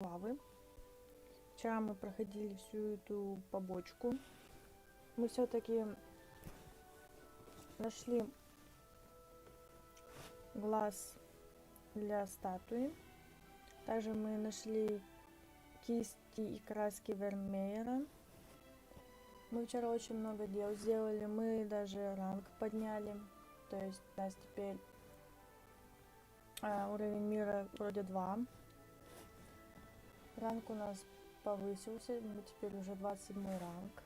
главы. Вчера мы проходили всю эту побочку. Мы все-таки нашли глаз для статуи. Также мы нашли кисти и краски Вермеера. Мы вчера очень много дел сделали. Мы даже ранг подняли. То есть у нас теперь уровень мира вроде 2. Ранг у нас повысился. Мы теперь уже 27 ранг.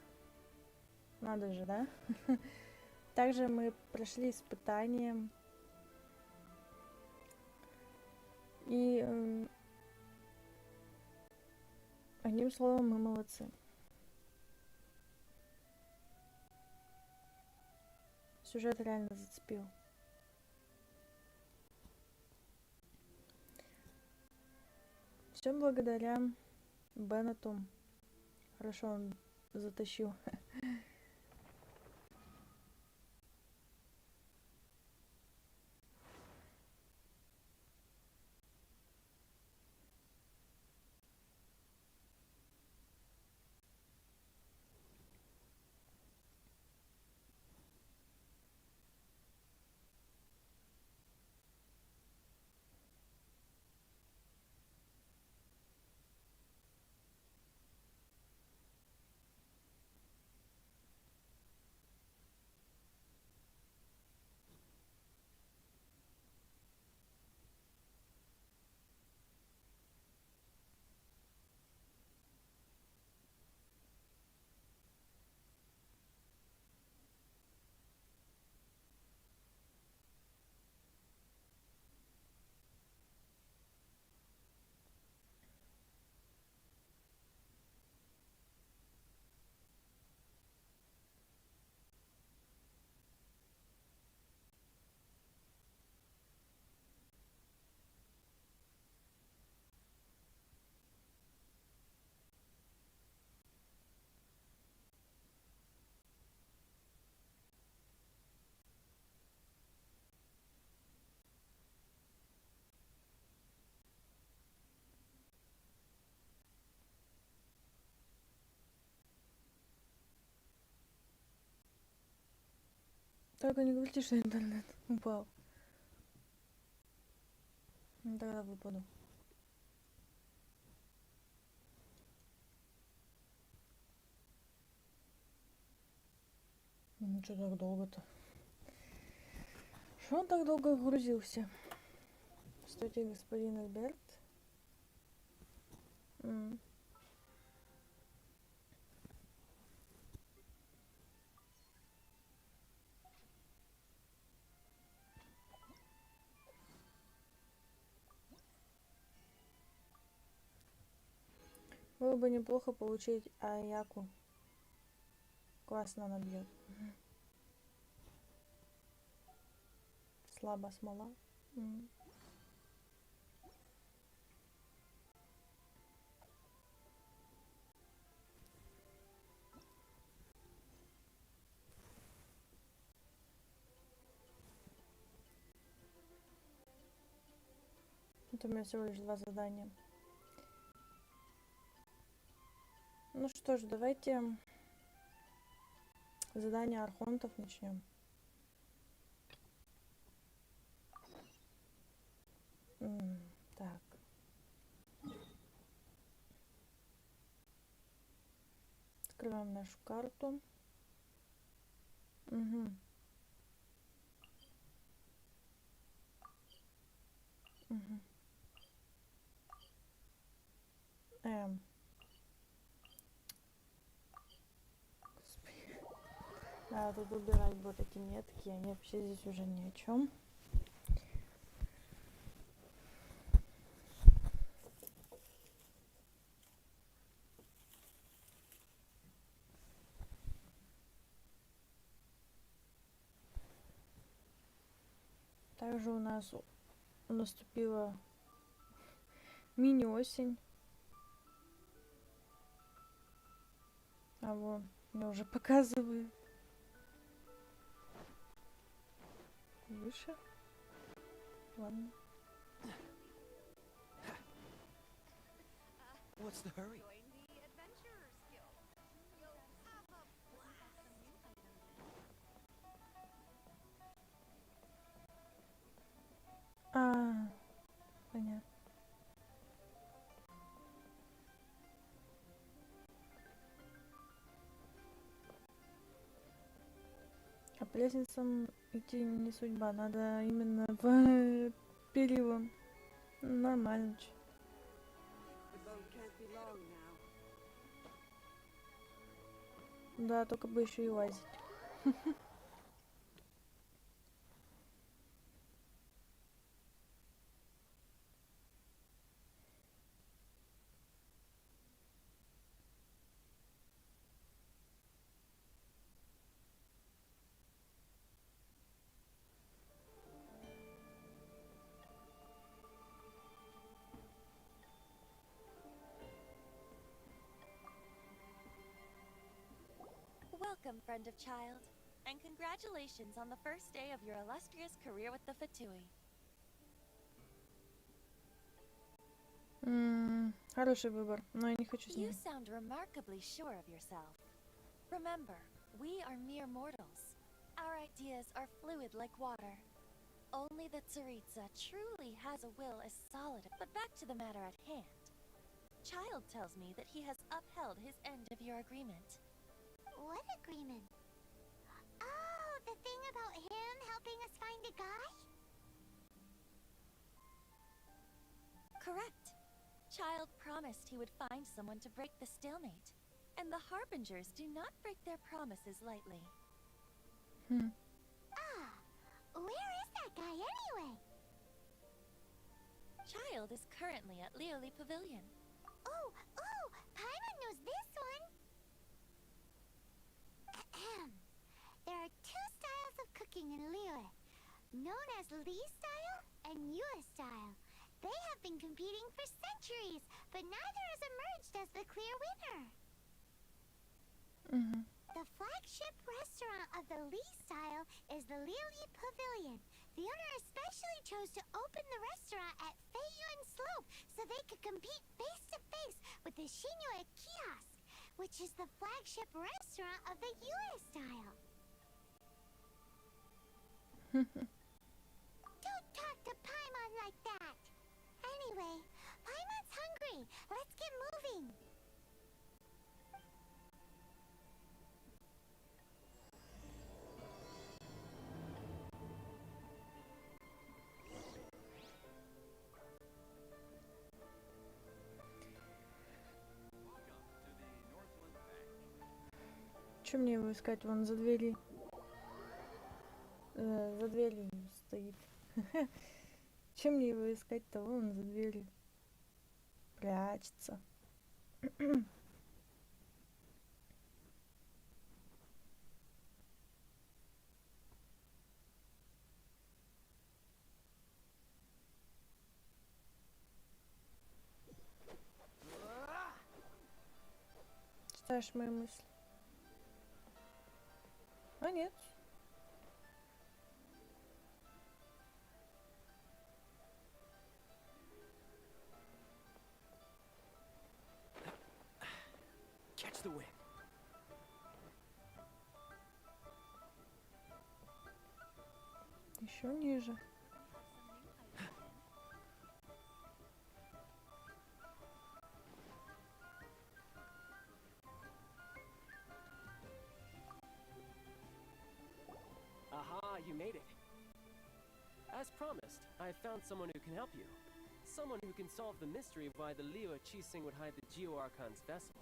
Надо же, да? Также мы прошли испытания. И одним словом, мы молодцы. Сюжет реально зацепил. Все благодаря Беннету. Хорошо он затащил. Только не говорите, что интернет упал. Тогда выпаду. Ну что так долго-то? Что он так долго грузился? Стойте, господин Альберт. Было бы неплохо получить Аяку. Классно она бьет. Слабо смола. Это у меня всего лишь 2 задания. Ну что ж, давайте задание архонтов начнем. Так. Открываем нашу карту. Господи. Надо тут убирать вот эти метки, они вообще здесь уже ни о чем. Также у нас наступила мини-осень. А вон, мне уже показывают. Выше. Ладно. What's the hurry? А, понятно. А по лестницам идти не судьба, надо именно по перилам. Нормально. Чё. Да, только бы еще и лазить. Welcome, friend of child, and congratulations on the first day of your illustrious career with the Fatui. Хороший выбор, но я не хочу с You ним. sound remarkably sure of yourself. Remember, we are mere mortals. Our ideas are fluid like water. Only the Tsaritsa truly has a will as solid. But back to the matter at hand. Child tells me that he has upheld his end of your agreement. What agreement? Oh, the thing about him helping us find a guy? Correct. Child promised he would find someone to break the stalemate. And the Harbingers do not break their promises lightly. Ah, where is that guy anyway? Child is currently at Lioli Pavilion. Oh, Paimon knows this one. Ahem. There are two styles of cooking in Liyue, known as Li style and Yue style. They have been competing for centuries, but neither has emerged as the clear winner. The flagship restaurant of the Li style is the Lioli Pavilion. The owner especially chose to open the restaurant at Feiyuan Slope so they could compete face to face with the Shinyue Kiosk, which is the flagship restaurant of the Yue style. Don't talk to Paimon like that. Anyway, Paimon's hungry. Let's get moving. Че мне его искать? Вон за двери. За дверью стоит. Чем мне его искать-то? Вон за дверью. Прячется. Читаешь мои мысли? А нет. Catch the wind. Еще ниже. Aha, you made it. As promised, I found someone who can help you. Someone who can solve the mystery of why the Liyue Qixing would hide the Geo-Archon's vessel.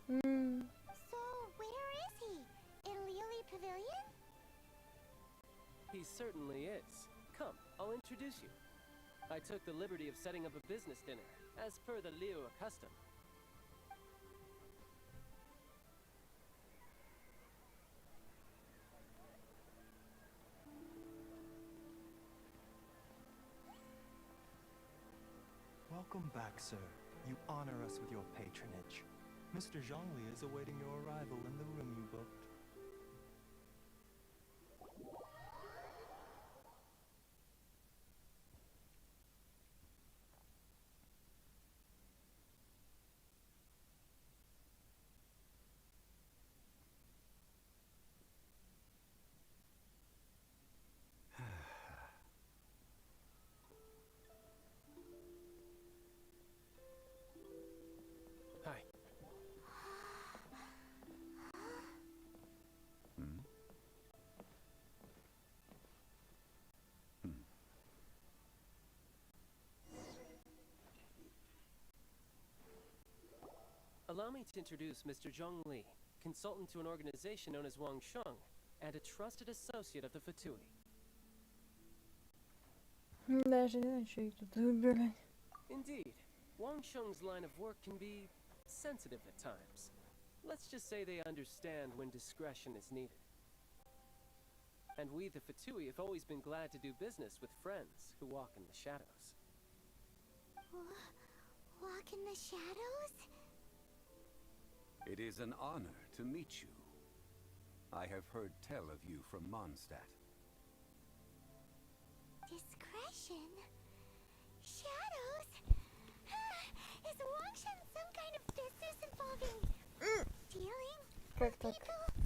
So, where is he? In Lioli Pavilion? He certainly is. Come, I'll introduce you. I took the liberty of setting up a business dinner, as per the Liyue custom. Welcome back, sir. You honor us with your patronage. Mr. Zhongli is awaiting your arrival in the room you booked. allow me to introduce Mr. Zhong Li, consultant to an organization known as Wangsheng, and a trusted associate of the Fatui. Даже не знаю, что их тут выбирать. Indeed, Wangsheng's line of work can be sensitive at times. Let's just say they understand when discretion is needed. And we, the Fatui, have always been glad to do business with friends who walk in the shadows. Walk in the shadows? It is an honor to meet you. I have heard tell of you from Mondstadt. Discretion? Shadows? Is Wangshan some kind of business involving dealing Как with так? people?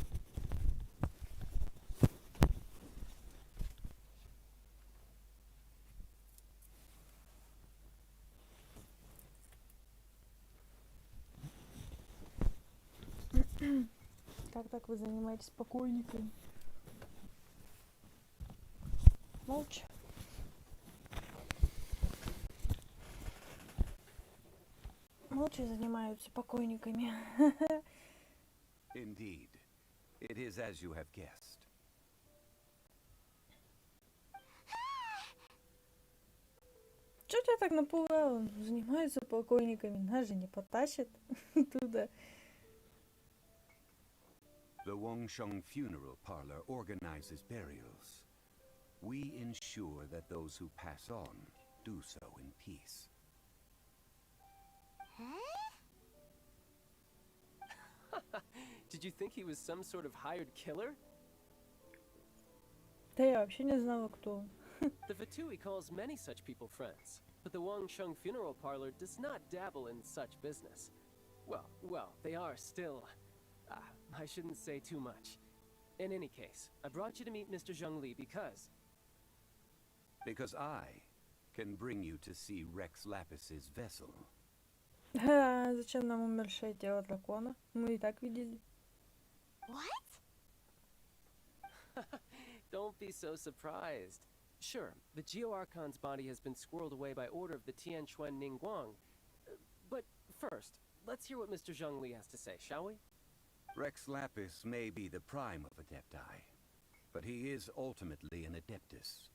Как так вы занимаетесь покойниками? Молча. Молча занимаются покойниками. Indeed, it is as you have guessed. Чё тебя так напугало? Занимаются покойниками. Нас же не потащит туда. The Wangsheng Funeral Parlor organizes burials. We ensure that those who pass on do so in peace. Did you think he was some sort of hired killer? Да я вообще не знала, кто он. The Fatui calls many such people friends, but the Wangsheng Funeral Parlor does not dabble in such business. Well, they are still... I shouldn't say too much. In any case, I brought you to meet Mr. Zhong Li because... Because I can bring you to see Rex Lapis's vessel. Зачем нам умершее тело дракона? Мы и так видели. What? Don't be so surprised. Sure, the Geo-Archon's body has been squirreled away by order of the Tianquan Ningguang. But first, let's hear what Mr. Zhong Li has to say, shall we? Rex Lapis may be the prime of Adepti, but he is ultimately an Adeptus.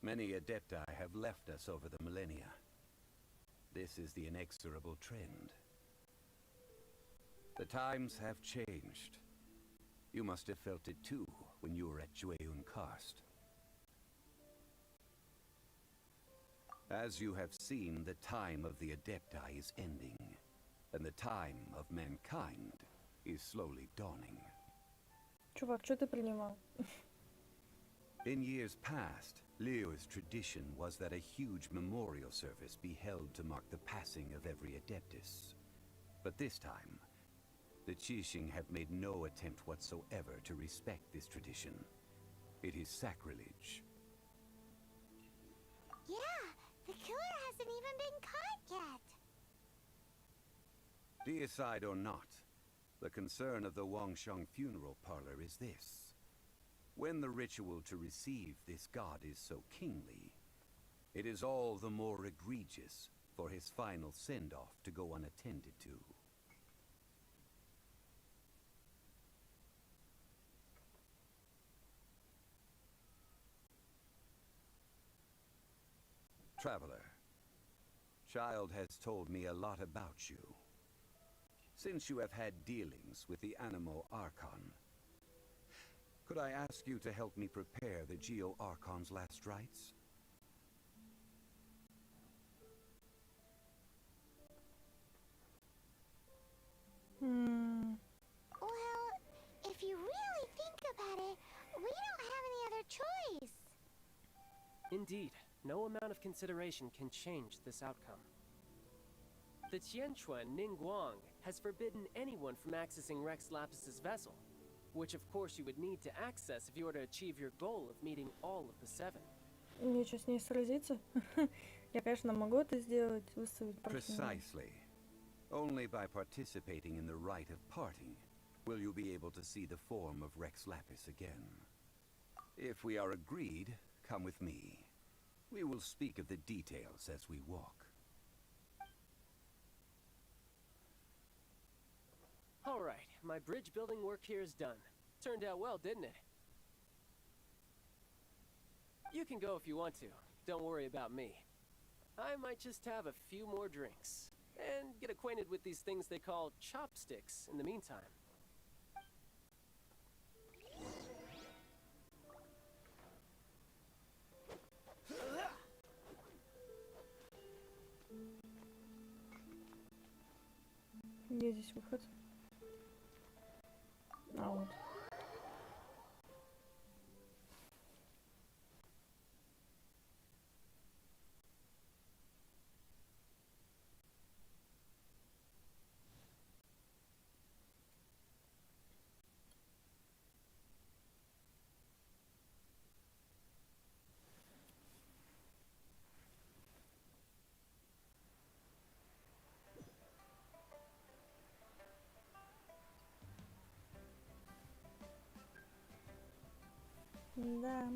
Many Adepti have left us over the millennia. This is the inexorable trend. The times have changed. You must have felt it too when you were at Jueyun Karst. As you have seen, the time of the Adepti is ending, and the time of mankind is slowly dawning. Чувак, что ты принимал? In years past, Leo's tradition was that a huge memorial service be held to mark the passing of every Adeptus. But this time, the Qixing have made no attempt whatsoever to respect this tradition. It is sacrilege. Yeah, the killer hasn't even been caught yet. Deicide or not, the concern of the Wangsheng Funeral Parlor is this. When the ritual to receive this god is so kingly, it is all the more egregious for his final send-off to go unattended to. Traveler, Child has told me a lot about you. Since you have had dealings with the Animo Archon, could I ask you to help me prepare the Geo Archon's last rites? Well, if you really think about it, we don't have any other choice. Indeed, no amount of consideration can change this outcome. The Tianquan Ningguang has forbidden anyone from accessing Rex Lapis's vessel, which of course you would need to access if you were to achieve your goal of meeting all of the seven. Мне что, с ней сразиться? Я, конечно, могу это сделать, выставить против неё. Precisely. Only by participating in the rite of parting will you be able to see the form of Rex Lapis again. If we are agreed, come with me. We will speak of the details as we walk. Alright, my bridge building work here is done. Turned out well, didn't it? You can go if you want to. Don't worry about me. I might just have a few more drinks. And get acquainted with these things they call chopsticks in the meantime. Где здесь выход? А вот. Да.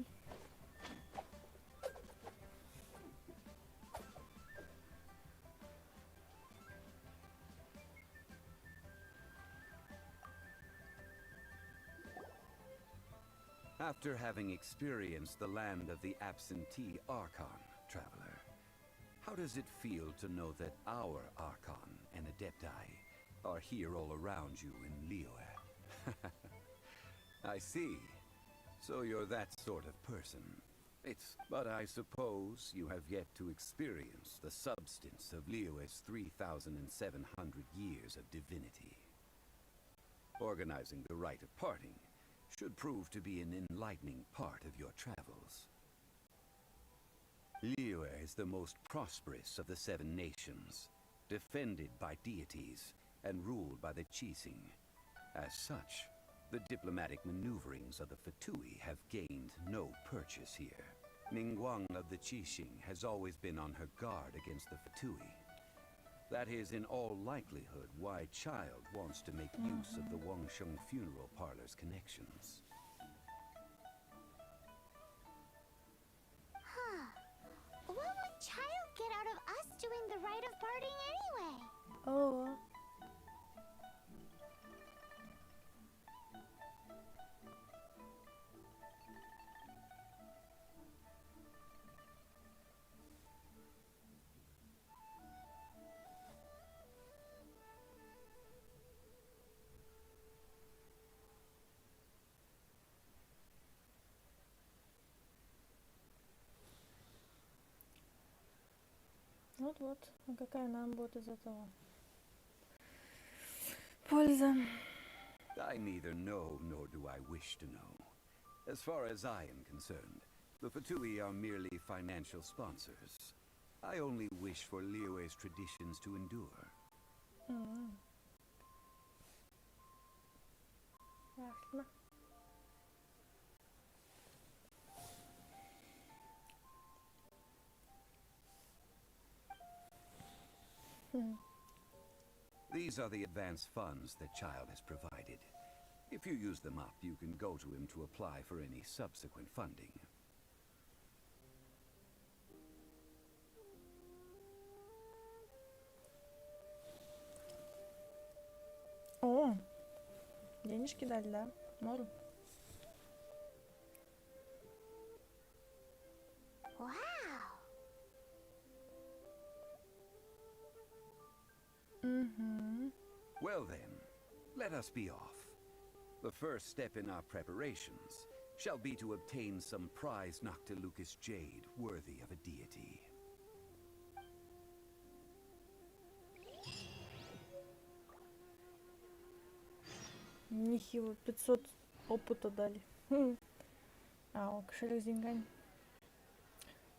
After having experienced the land of the absentee Archon, traveler, how does it feel to know that our Archon and Adepti are here all around you in Liyue? I see. So you're that sort of person. But I suppose you have yet to experience the substance of Liyue's 3,700 years of divinity. Organizing the rite of parting should prove to be an enlightening part of your travels. Liyue is the most prosperous of the 7 nations, defended by deities and ruled by the Qixing. As such, the diplomatic maneuverings of the Fatui have gained no purchase here. Ningguang of the Qixing has always been on her guard against the Fatui. That is in all likelihood why Child wants to make use of the Wangsheng funeral parlor's connections. What would Child get out of us doing the rite of parting anyway? Oh. Вот-вот. А какая нам будет из этого польза? I neither know nor do I wish to know. As far as I am concerned, the Fatui are merely financial sponsors. I only wish for Liyue's traditions to endure. Ясно. These are the advance funds that Child has provided. If you use them up, you can go to him to apply for any subsequent funding. О, денежки дали, да? Мору. Wow! Well then, let us be off. The first step in our preparations shall be to obtain some prize Noctilucous jade worthy of a deity. Нихило, 500 опыта дали. А, кошелек с деньгами.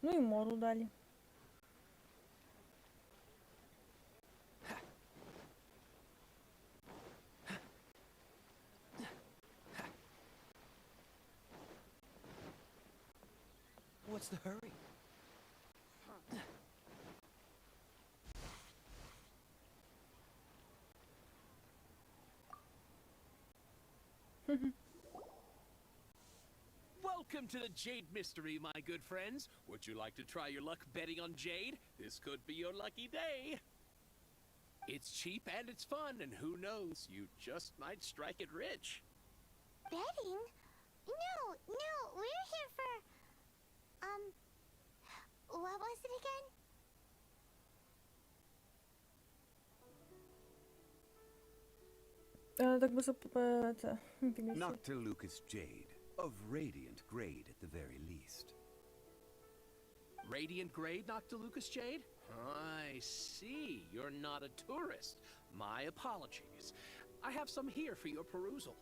Ну и мору дали. What's the hurry? Welcome to the Jade Mystery, my good friends. Would you like to try your luck betting on Jade? This could be your lucky day. It's cheap and it's fun, and who knows, you just might strike it rich. Betting? No, we're here for... What was it again? Так бы это... Нифига себе. Noctilucous jade, of radiant grade at the very least. Radiant grade, Noctilucous Jade? I see. You're not a tourist. My apologies. I have some here for your perusal.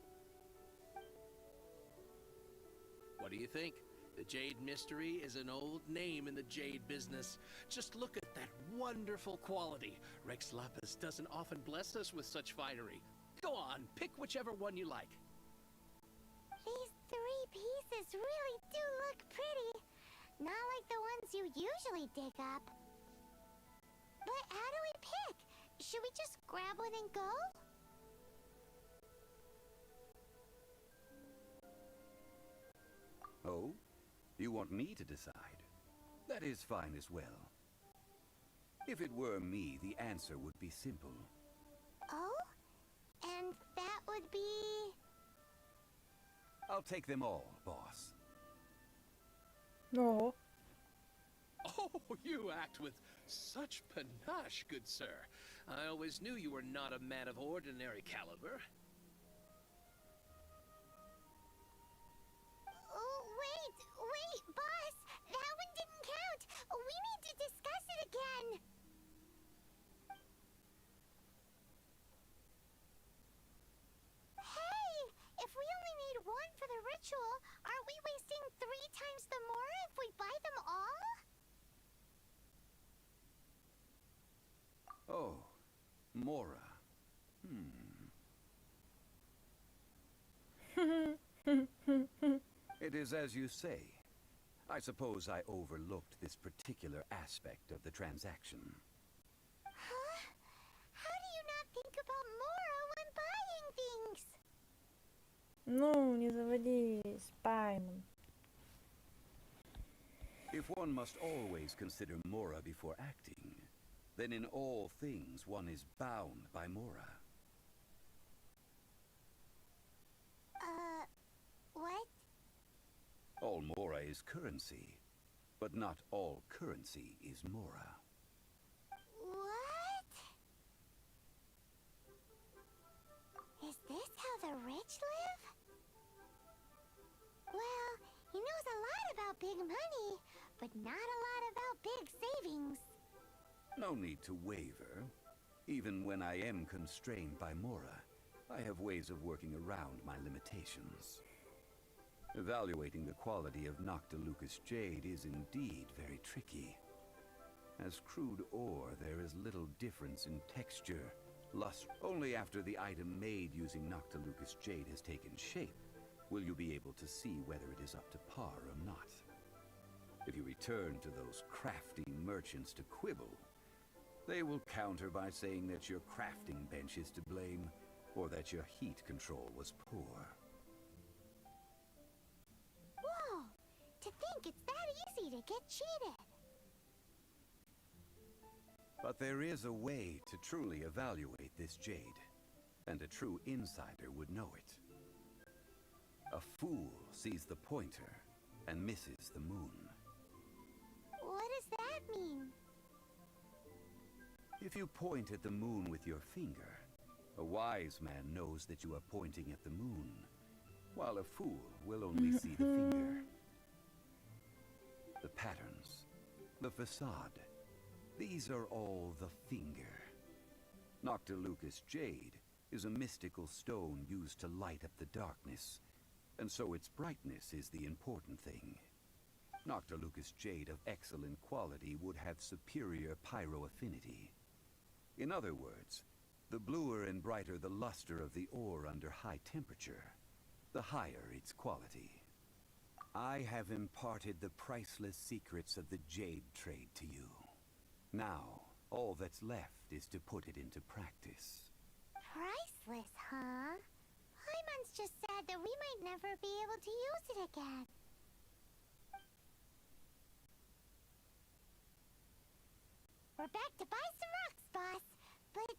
What do you think? The Jade Mystery is an old name in the jade business. Just look at that wonderful quality. Rex Lapis doesn't often bless us with such finery. Go on, pick whichever one you like. These 3 pieces really do look pretty. Not like the ones you usually dig up. But how do we pick? Should we just grab one and go? Oh? You want me to decide? That is fine as well. If it were me, the answer would be simple. Oh? And that would be... I'll take them all, boss. No. Oh, you act with such panache, good sir. I always knew you were not a man of ordinary caliber. Oh, wait, boss! That one didn't count! We need to discuss it again! Hey! If we only need one for the ritual, aren't we wasting 3 times the Mora if we buy them all? Oh, Mora. It is as you say. I suppose I overlooked this particular aspect of the transaction. Huh? How do you not think about Mora when buying things? Ну, не заводи спайном. If one must always consider Mora before acting, then in all things one is bound by Mora. What? All Mora is currency, but not all currency is Mora. What? Is this how the rich live? Well, he knows a lot about big money, but not a lot about big savings. No need to waver. Even when I am constrained by Mora, I have ways of working around my limitations. Evaluating the quality of Noctilucous jade is indeed very tricky. As crude ore, there is little difference in texture, luster. Only after the item made using Noctilucous jade has taken shape will you be able to see whether it is up to par or not. If you return to those crafty merchants to quibble, they will counter by saying that your crafting bench is to blame, or that your heat control was poor. Whoa! To think it's that easy to get cheated. But there is a way to truly evaluate this jade, and a true insider would know it. A fool sees the pointer and misses the moon. What does that mean? If you point at the moon with your finger, a wise man knows that you are pointing at the moon, while a fool will only see the finger. The patterns, the facade, these are all the finger. Noctilucous jade is a mystical stone used to light up the darkness, and so its brightness is the important thing. Noctilucous jade of excellent quality would have superior pyro-affinity. In other words, the bluer and brighter the luster of the ore under high temperature, the higher its quality. I have imparted the priceless secrets of the jade trade to you. Now, all that's left is to put it into practice. Priceless, huh? Hyman's just sad that we might never be able to use it again. We're back to buy some rocks, boss. But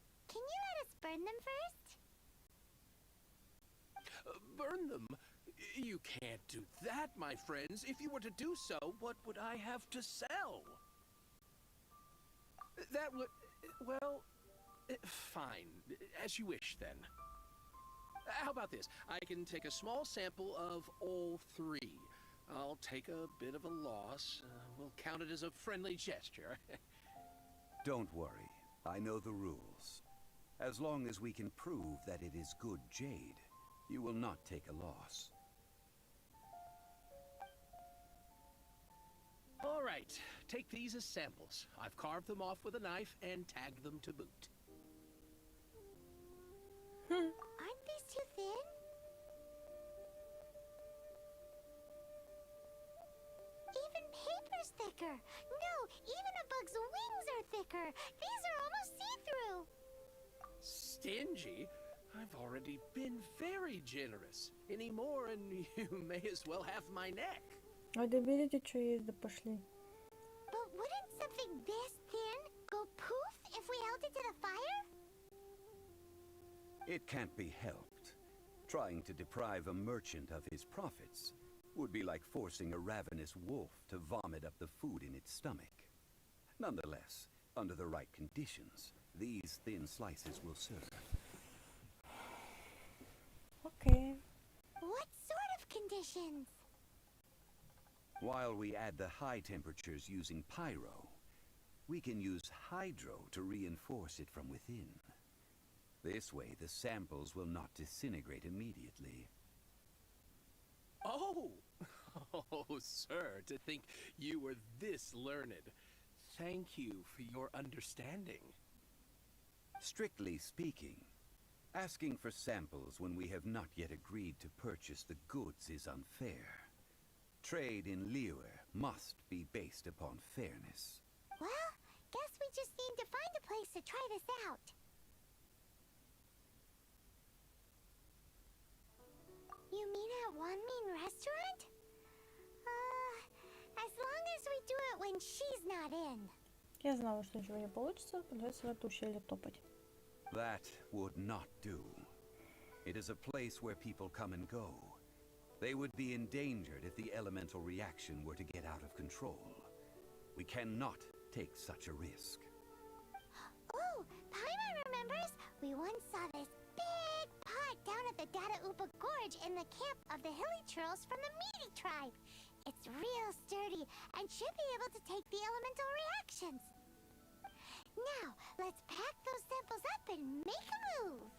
send them. You can't do that, my friends. If you were to do so, what would I have to sell? That would... well... fine. As you wish, then. How about this? I can take a small sample of all three. I'll take a bit of a loss. We'll count it as a friendly gesture. Don't worry. I know the rules. As long as we can prove that it is good jade, you will not take a loss. All right. Take these as samples. I've carved them off with a knife and tagged them to boot. Aren't these too thin? Even paper's thicker. No, even a bug's wings are thicker. These are almost see-through. Stingy? I've already been very generous. Any more and you may as well have my neck. А да берите, что есть, да пошли. But wouldn't something this thin go poof if we held it to the fire? It can't be helped. Trying to deprive a merchant of his profits would be like forcing a ravenous wolf to vomit up the food in its stomach. Nonetheless, under the right conditions, these thin slices will serve. Окей. What sort of conditions? While we add the high temperatures using pyro, we can use hydro to reinforce it from within. This way, the samples will not disintegrate immediately. Oh! Oh, sir, to think you were this learned. Thank you for your understanding. Strictly speaking, asking for samples when we have not yet agreed to purchase the goods is unfair. Trade in Liyue must be based upon fairness. Well, guess we just need to find a place to try this out. You mean at One Mean Restaurant? As long as we do it when she's not in. Я знала, что ничего не получится, придется в это ущелье топать. That would not do. It is a place where people come and go. They would be endangered if the elemental reaction were to get out of control. We cannot take such a risk. Oh, Paimon remembers we once saw this big pot down at the Dada Upa Gorge in the camp of the Hilly Churls from the Meaty tribe. It's real sturdy and should be able to take the elemental reactions. Now, let's pack those samples up and make a move.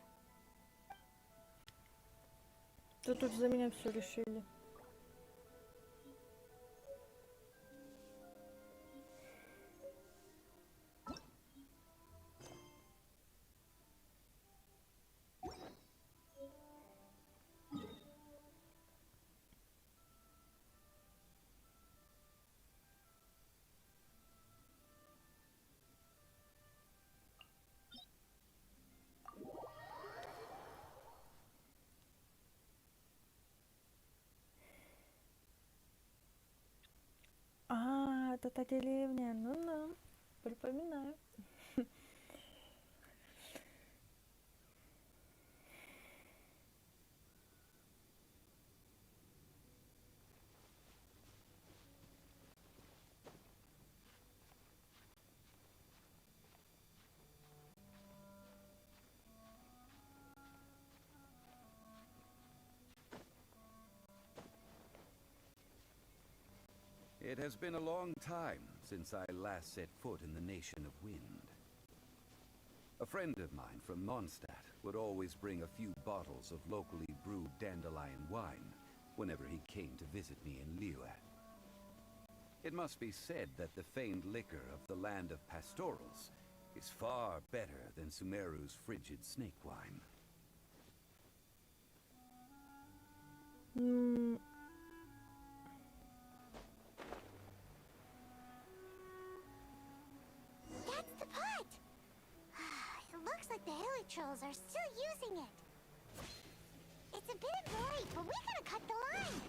Тут уж за меня все решили. А, это та деревня. Ну-ну, припоминаю. It has been a long time since I last set foot in the Nation of Wind. A friend of mine from Mondstadt would always bring a few bottles of locally brewed dandelion wine whenever he came to visit me in Liyue. It must be said that the famed liquor of the land of pastorals is far better than Sumeru's frigid snake wine. That's the pot! It looks like the Hilly Trolls are still using it. It's a bit bright, but we gotta cut the line.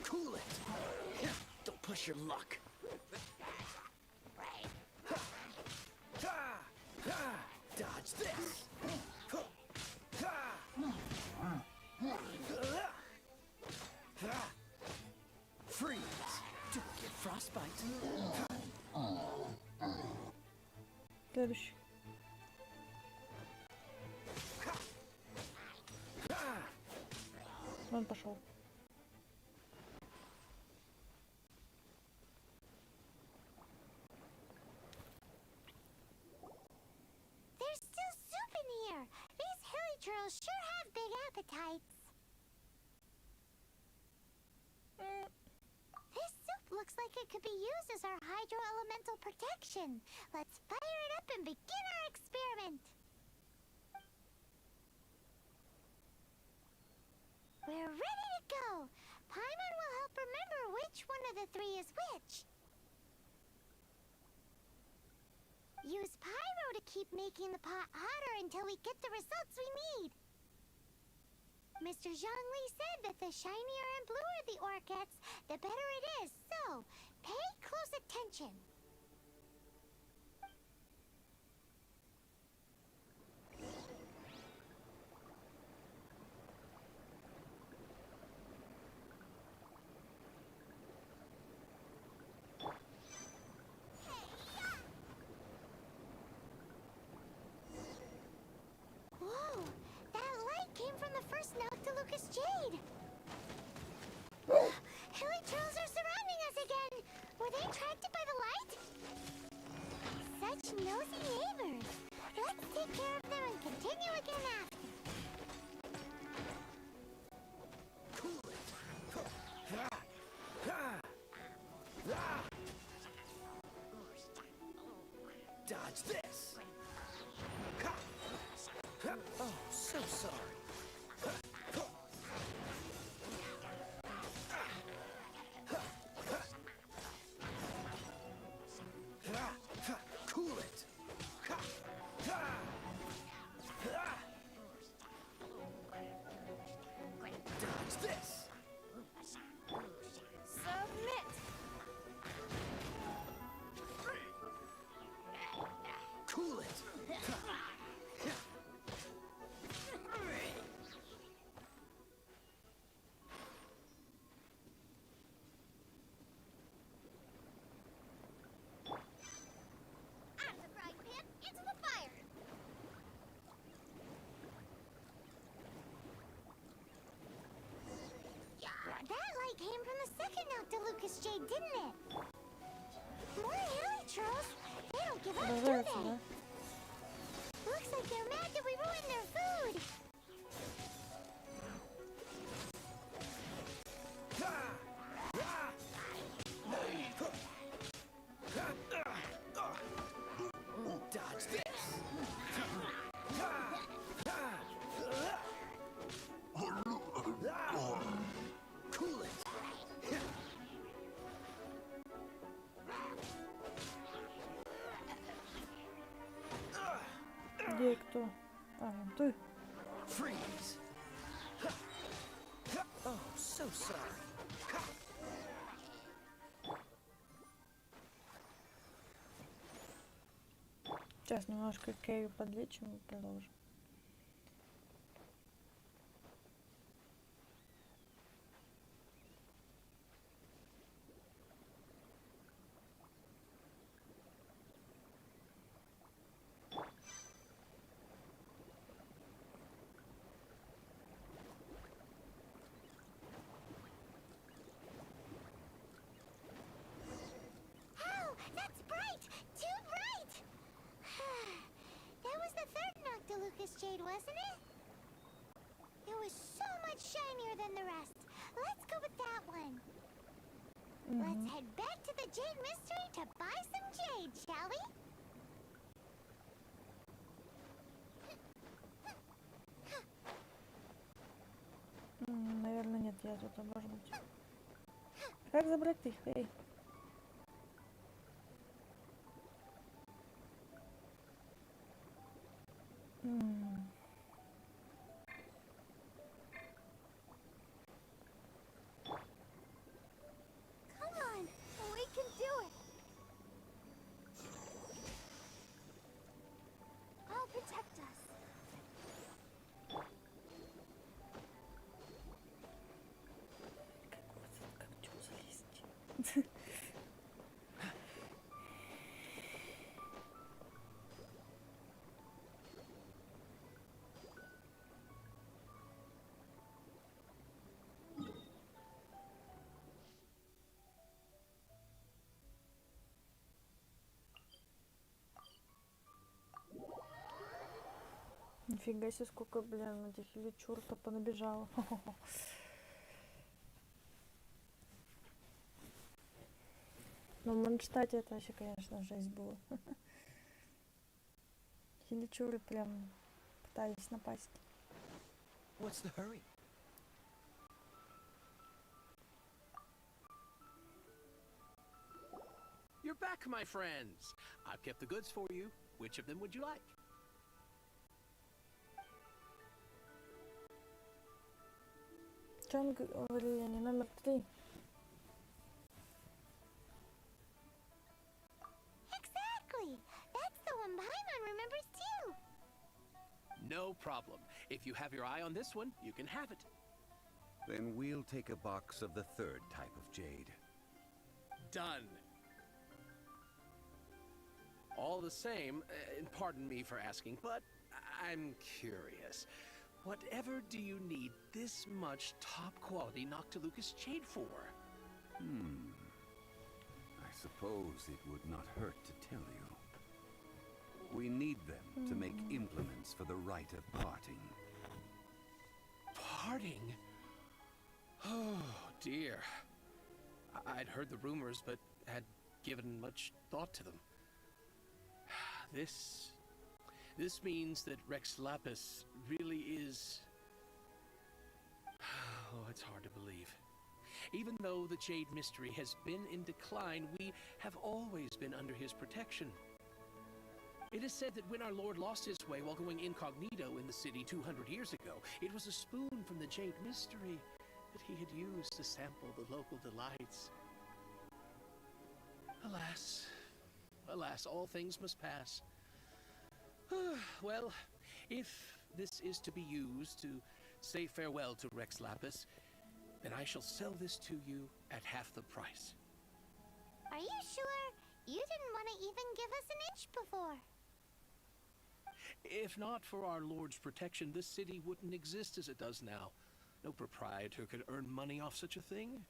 Cool it. Don't push your luck. Dodge this! Freeze! Don't get frostbite. Следующий. Он пошел. There's still soup in here. These hilly turtles sure have big appetites. This soup looks like it could be used as our hydro elemental protection. Let's fire it up and begin our experiment. We're ready to go. Paimon will help remember which one of the three is which. Use pyro to keep making the pot hotter until we get the results we need. Mr. Zhongli said that the shinier and bluer the ore gets, the better it is. So, pay close attention. Whoa! That light came from the first Noctilucous Jade! Hilly turtles are surrounding us again! Were they attracted by the light? Such nosy neighbors! Let's take care of them and continue again after. Dodge this! Oh, so sorry. Cool it! Dodge this! Submit! Cool it! Out of the frying pan, into the fire! That light came from the second Noctilucous Jade, didn't it? More hilly trolls! They don't give up, do Продолжается, they? да? Looks like they're mad that we ruined their food! Dodge this! Cool it! Где и кто? А, вон ты. Freeze! Oh, so sorry. Сейчас немножко Кэрри подлечим и продолжим. Oh, that's bright! Too bright! That was the third Noctilucous Jade, wasn't it? It was so much shinier than the rest. Let's go with that one. Let's head back to the Jade Mystery to buy some jade, shall we? Наверное, нет, я тут, может быть. Как забрать их? Эй. Come on! We can do it! I'll protect us. Нифига себе, сколько, блин, этих личур-то понабежало. Но в Манштате это вообще, конечно, жесть было. Хиличуры прям пытались напасть. What's the hurry? You're back, my friends. I've kept the goods for you. Which of them would you like? Чем говорили они? Номер 3. Exactly. That's the one Paimon remembers too. No problem. If you have your eye on this one, you can have it. Then we'll take a box of the third type of jade. Done. All the same, and pardon me for asking, but I'm curious. Whatever do you need this much top-quality Noctilucous jade for? I suppose it would not hurt to tell you. We need them to make implements for the rite of parting. Parting? Oh, dear. I'd heard the rumors, but had given much thought to them. This means that Rex Lapis really is... Oh, it's hard to believe. Even though the Jade Mystery has been in decline, we have always been under his protection. It is said that when our Lord lost his way while going incognito in the city 200 years ago, it was a spoon from the Jade Mystery that he had used to sample the local delights. Alas, alas, all things must pass. Well, if this is to be used to say farewell to Rex Lapis, then I shall sell this to you at half the price. Are you sure? You didn't want to even give us an inch before. If not for our Lord's protection, this city wouldn't exist as it does now. No proprietor could earn money off such a thing.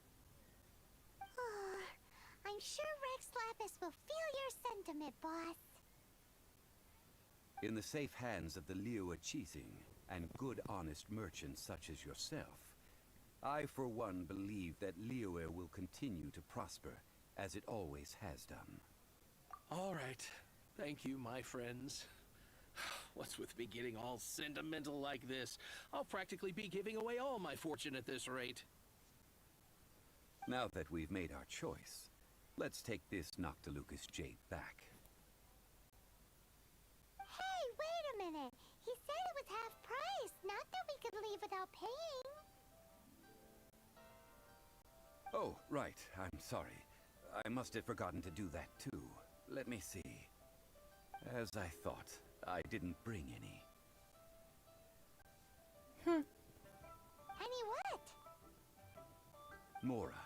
I'm sure Rex Lapis will feel your sentiment, boss. In the safe hands of the Liu Chising and good honest merchants such as yourself, I for one believe that Liyue will continue to prosper as it always has done. All right. Thank you, my friends. What's with me getting all sentimental like this? I'll practically be giving away all my fortune at this rate. Now that we've made our choice, let's take this Noctilucous jade back. Hey, wait a minute. He said it was half price, not that we could leave without paying. Oh, right. I'm sorry. I must have forgotten to do that too. Let me see. As I thought, I didn't bring any. Any what? Mora,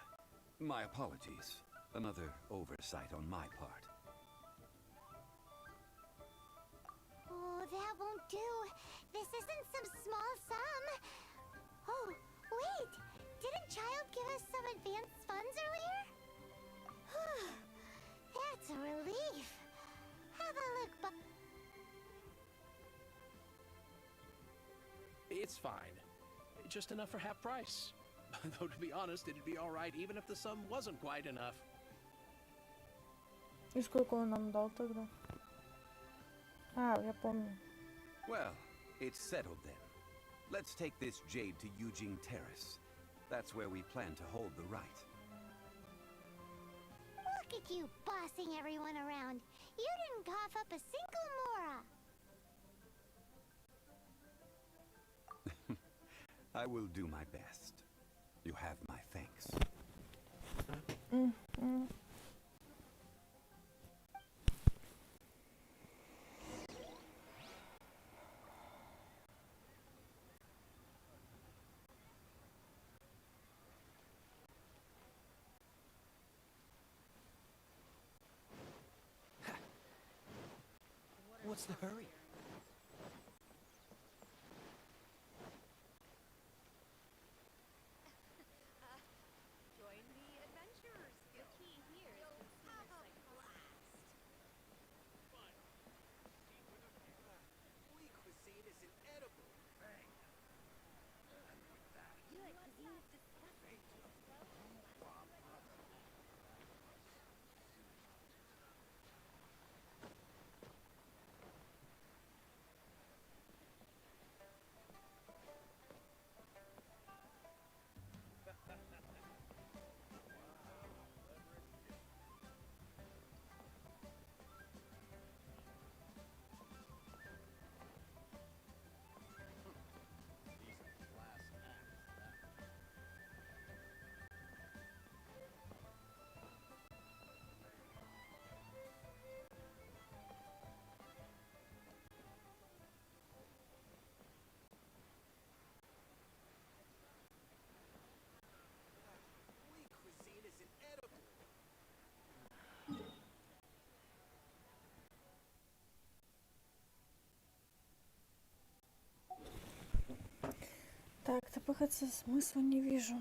my apologies. Another oversight on my part. Oh, that won't do. This isn't some small sum. Oh, wait. Didn't Child give us some advanced funds earlier? That's a relief. Have a look, It's fine. Just enough for half price. Though to be honest, it'd be all right even if the sum wasn't quite enough. И сколько он нам дал тогда? А, я помню. Well, it's settled then. Let's take this jade to Yujing Terrace. That's where we plan to hold the rite. Look at you bossing everyone around. You didn't cough up a single Mora. I will do my best. You have my thanks. what's the hurry? Join the adventurers. The key here is have a blast. We cuisine is inedible. Bang. And with that, Good cuisine is disgusting. we cuisine is inedible. Так, топыхаться смысла не вижу.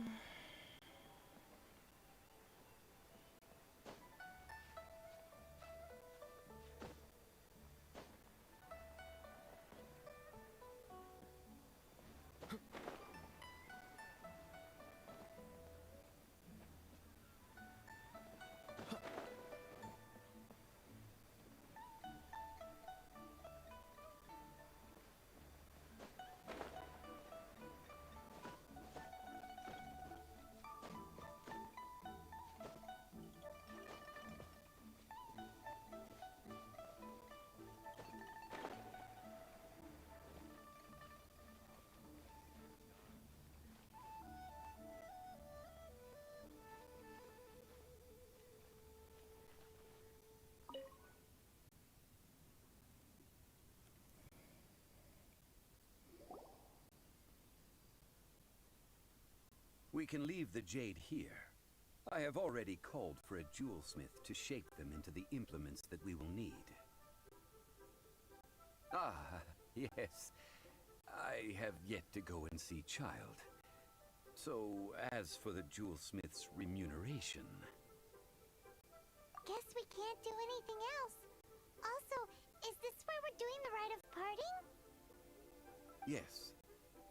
We can leave the jade here. I have already called for a jewelsmith to shape them into the implements that we will need. Ah, yes. I have yet to go and see Child. So, as for the jewelsmith's remuneration... Guess we can't do anything else. Also, is this where we're doing the rite of parting? Yes.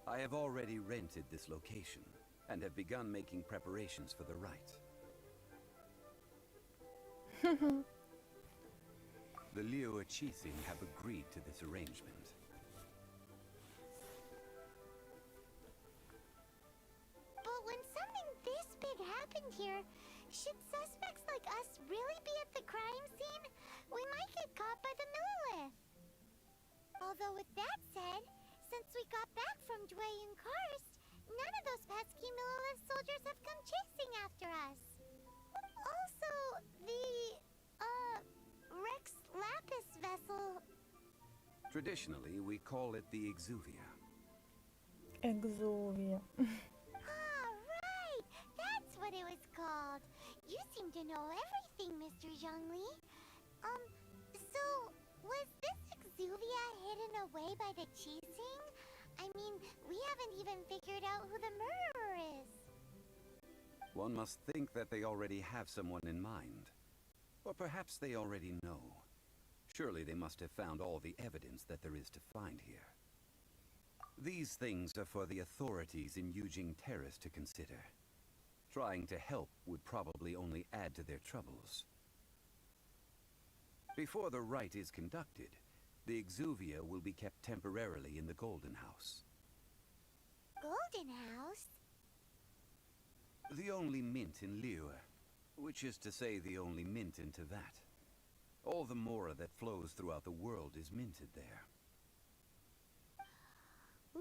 I have already rented this location, and have begun making preparations for the rite. The Liu Qixing have agreed to this arrangement. But when something this big happened here, should suspects like us really be at the crime scene? We might get caught by the Millilith. Although with that said, since we got back from Dway and Karst, none of those pesky Millilith soldiers have come chasing after us. Also, the, Rex Lapis vessel... Traditionally, we call it the Exuvia. Exuvia. Ah, right! That's what it was called. You seem to know everything, Mr. Zhongli. So, was this Exuvia hidden away by the Qixing? I mean, we haven't even figured out who the murderer is. One must think that they already have someone in mind. Or perhaps they already know. Surely they must have found all the evidence that there is to find here. These things are for the authorities in Yujing Terrace to consider. Trying to help would probably only add to their troubles. Before the rite is conducted, the Exuvia will be kept temporarily in the Golden House. Golden House? The only mint in Liyue, which is to say the only mint in Teyvat. All the mora that flows throughout the world is minted there. Wow!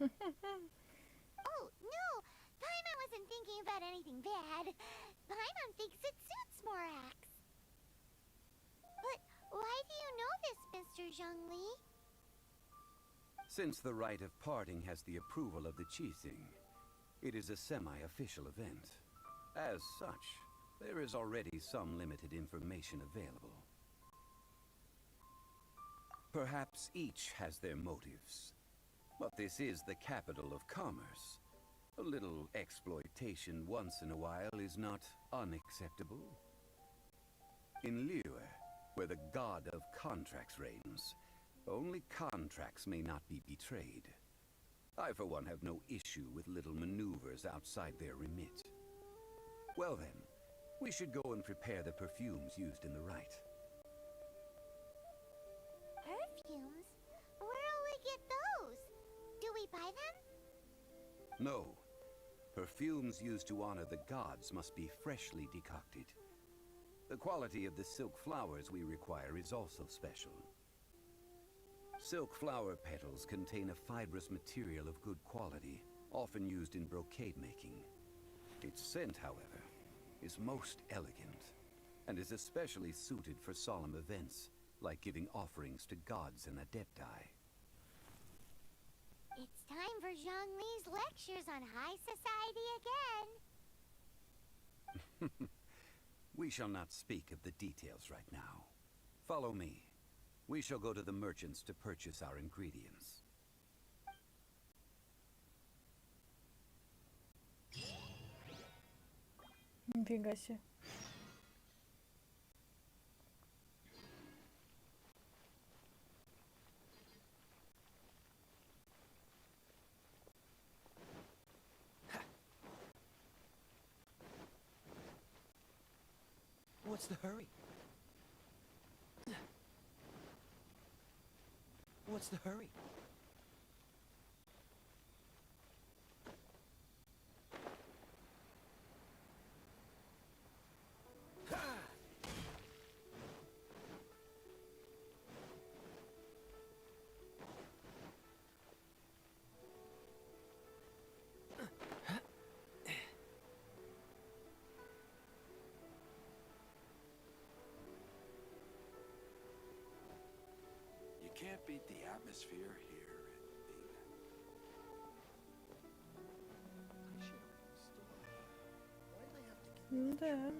Oh, no! Paimon wasn't thinking about anything bad. Paimon thinks it suits Morax. But why do you know this, Mr. Zhongli? Since the rite of parting has the approval of the Qixing, it is a semi-official event. As such, there is already some limited information available. Perhaps each has their motives. But this is the capital of commerce. A little exploitation once in a while is not unacceptable. In Liyue, where the god of contracts reigns, only contracts may not be betrayed. I, for one, have no issue with little maneuvers outside their remit. Well then, we should go and prepare the perfumes used in the rite. Perfumes? Where'll we get those? Do we buy them? No. Perfumes used to honor the gods must be freshly decocted. The quality of the silk flowers we require is also special. Silk flower petals contain a fibrous material of good quality, often used in brocade making. Its scent, however, is most elegant, and is especially suited for solemn events, like giving offerings to gods and adepti. It's time for Zhongli's lectures on high society again. We shall not speak of the details right now. Follow me. We shall go to the merchants to purchase our ingredients. Нифига себе. What's the hurry? What's the hurry? You can't beat the atmosphere here at Да.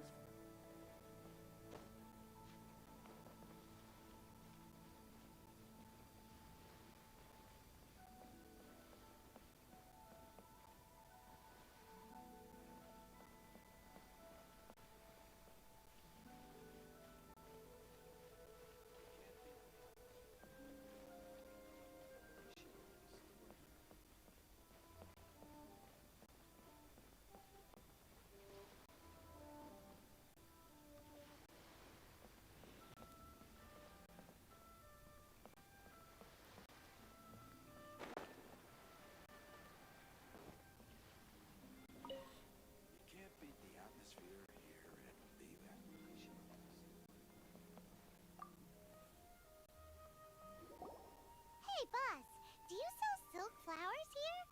Hey, boss, do you sell silk flowers here?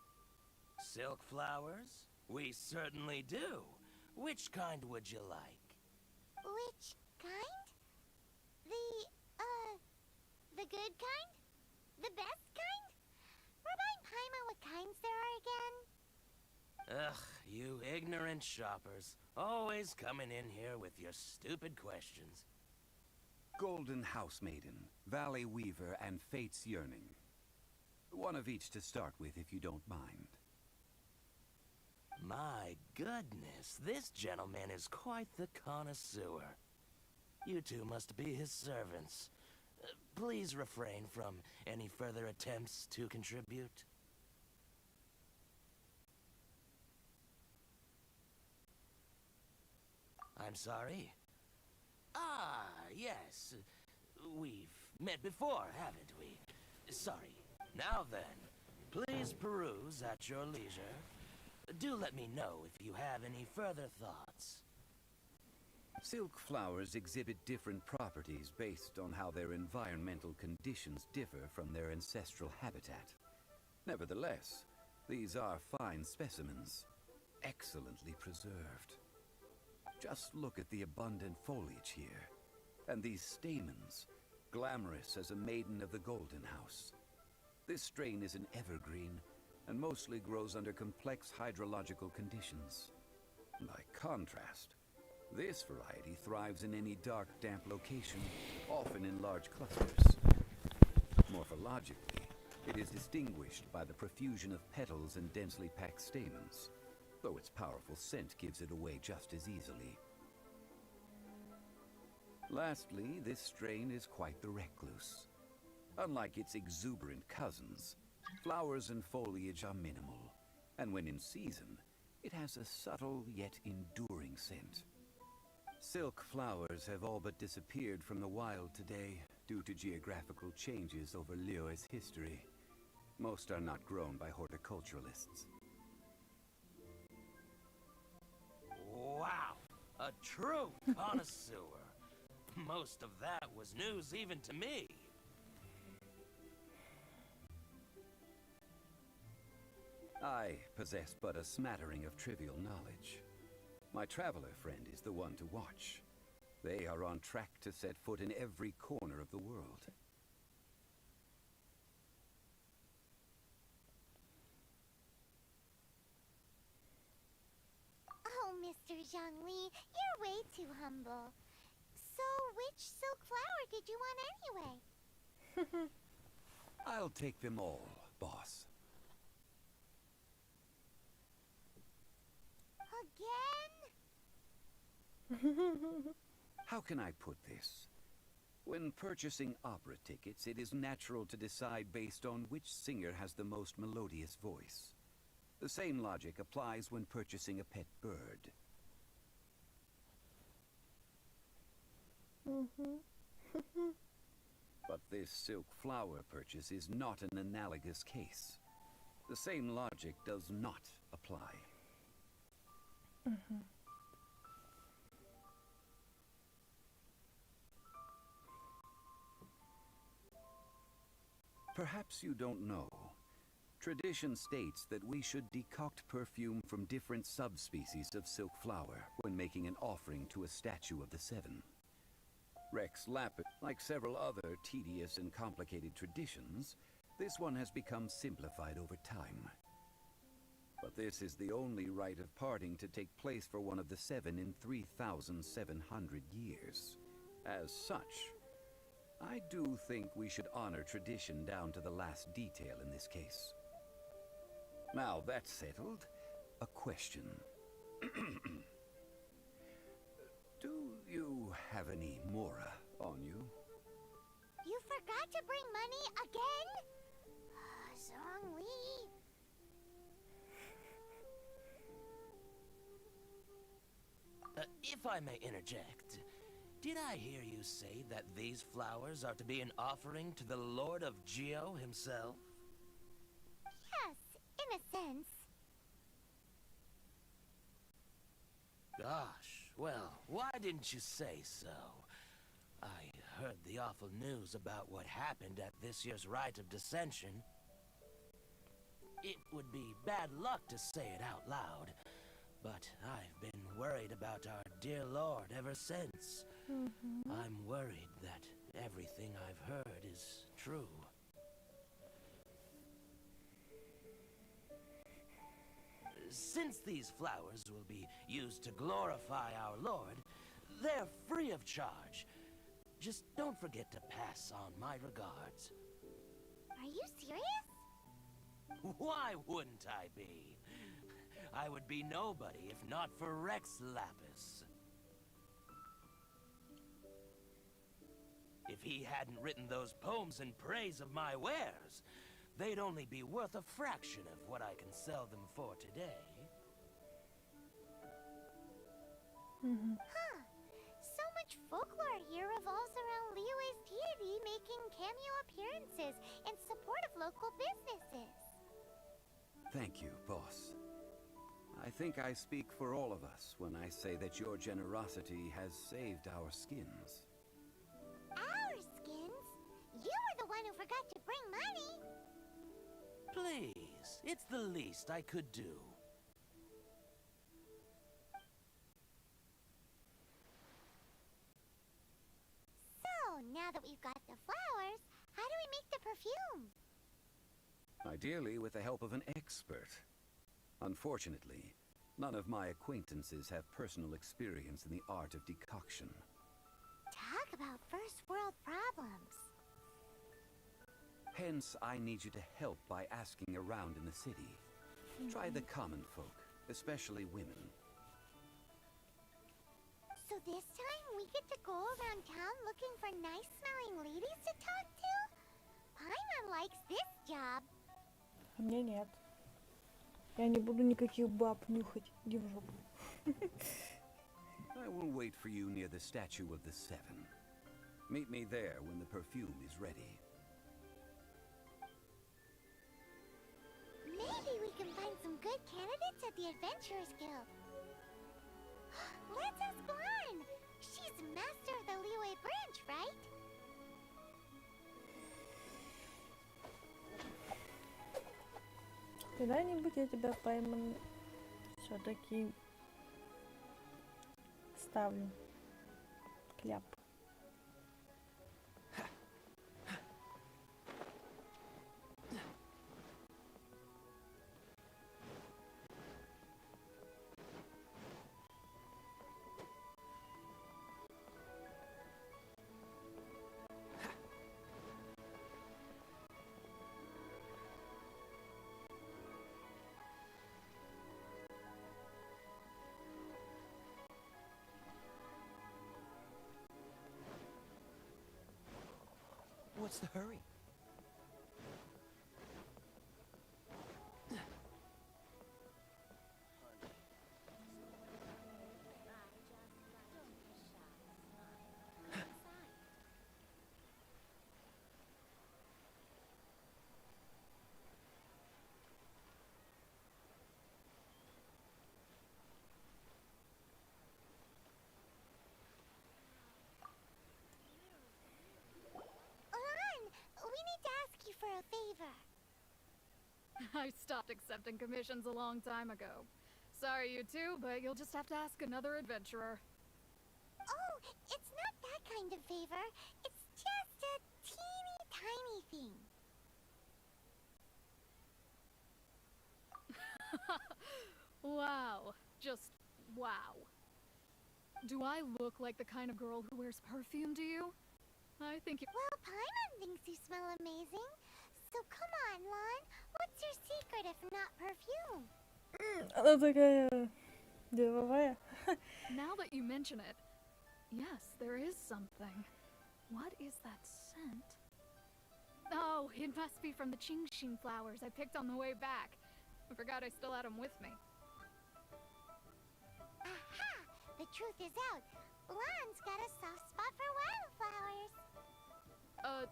Silk flowers? We certainly do. Which kind would you like? Which kind? The good kind? The best kind? Remind Paimon what kinds there are again? Ugh, you ignorant shoppers. Always coming in here with your stupid questions. Golden Housemaiden, Valley Weaver, and Fate's Yearning. One of each to start with, if you don't mind. My goodness, this gentleman is quite the connoisseur. You two must be his servants. Please refrain from any further attempts to contribute. I'm sorry? Ah, yes. We've met before, haven't we? Sorry. Now then, please peruse at your leisure. Do let me know if you have any further thoughts. Silk flowers exhibit different properties based on how their environmental conditions differ from their ancestral habitat. Nevertheless, these are fine specimens, excellently preserved. Just look at the abundant foliage here, and these stamens, glamorous as a maiden of the Golden House. This strain is an evergreen, and mostly grows under complex hydrological conditions. By contrast, this variety thrives in any dark, damp location, often in large clusters. Morphologically, it is distinguished by the profusion of petals and densely packed stamens, though its powerful scent gives it away just as easily. Lastly, this strain is quite the recluse. Unlike its exuberant cousins, flowers and foliage are minimal, and when in season, it has a subtle yet enduring scent. Silk flowers have all but disappeared from the wild today due to geographical changes over Liyue's history. Most are not grown by horticulturalists. Wow, a true connoisseur. Most of that was news even to me. I possess but a smattering of trivial knowledge. My traveler friend is the one to watch. They are on track to set foot in every corner of the world. Oh, Mr. Zhongli, you're way too humble. So, which silk flower did you want anyway? I'll take them all, boss. Again? How can I put this? When purchasing opera tickets, it is natural to decide based on which singer has the most melodious voice. The same logic applies when purchasing a pet bird. But this silk flower purchase is not an analogous case. The same logic does not apply. Perhaps you don't know. Tradition states that we should decoct perfume from different subspecies of silk flower when making an offering to a statue of the Seven. Rex Lapis, like several other tedious and complicated traditions, this one has become simplified over time. But this is the only rite of parting to take place for one of the Seven in 3,700 years. As such, I do think we should honor tradition down to the last detail in this case. Now that's settled, a question. Do you have any mora on you? You forgot to bring money again? Zhongli. If I may interject, did I hear you say that these flowers are to be an offering to the Lord of Geo himself? Yes, in a sense. Gosh, well, why didn't you say so? I heard the awful news about what happened at this year's Rite of Dissension. It would be bad luck to say it out loud, but I've been worried about our dear Lord ever since. I'm worried that everything I've heard is true. Since these flowers will be used to glorify our Lord, they're free of charge. Just don't forget to pass on my regards. Are you serious? Why wouldn't I be? I would be nobody if not for Rex Lapis. If he hadn't written those poems in praise of my wares, they'd only be worth a fraction of what I can sell them for today. Huh. So much folklore here revolves around Liyue's deity making cameo appearances in support of local businesses. Thank you, boss. I think I speak for all of us when I say that your generosity has saved our skins. Our skins? You were the one who forgot to bring money. Please, it's the least I could do. So, now that we've got the flowers, how do we make the perfume? Ideally with the help of an expert. Unfortunately, none of my acquaintances have personal experience in the art of decoction. Talk about first world problems. Hence, I need you to help by asking around in the city. Try the common folk, especially women. So this time we get to go around town looking for nice-smelling ladies to talk to? Paimon likes this job. А мне нет. Я не буду никаких баб нюхать. Иди в жопу. I will wait for you near the statue of the Seven. Meet me there when the perfume is ready. Maybe we can find some good candidates at the Adventurers Guild. Let's ask Lan. She's master of the Liyue branch, right? Когда-нибудь я тебя пойму. Все-таки ставлю кляп. What's the hurry? Lan, we need to ask you for a favor. I stopped accepting commissions a long time ago. Sorry, you two, but you'll just have to ask another adventurer. Oh, it's not that kind of favor. It's just a teeny tiny thing. Wow. Just wow. Do I look like the kind of girl who wears perfume to you? I think you... Well, Paimon thinks you smell amazing. So come on, Lan. What's your secret if not perfume? Она такая деловая. Now that you mention it, yes, there is something. What is that scent? Oh, it must be from the Genshin flowers I picked on the way back. I forgot I still had them with me. Aha! The truth is out. Lan's got a soft spot for wildflowers.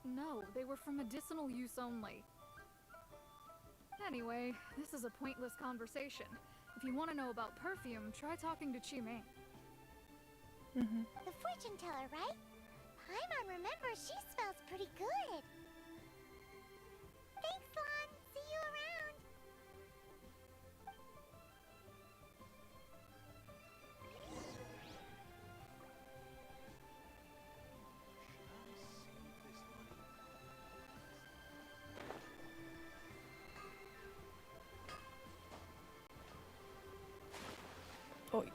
No, they were for medicinal use only. Anyway, this is a pointless conversation. If you want to know about perfume, try talking to Chimay. The fortune teller, right? Paimon remembers she smells pretty good. Thanks, Lan. See you around. Ой.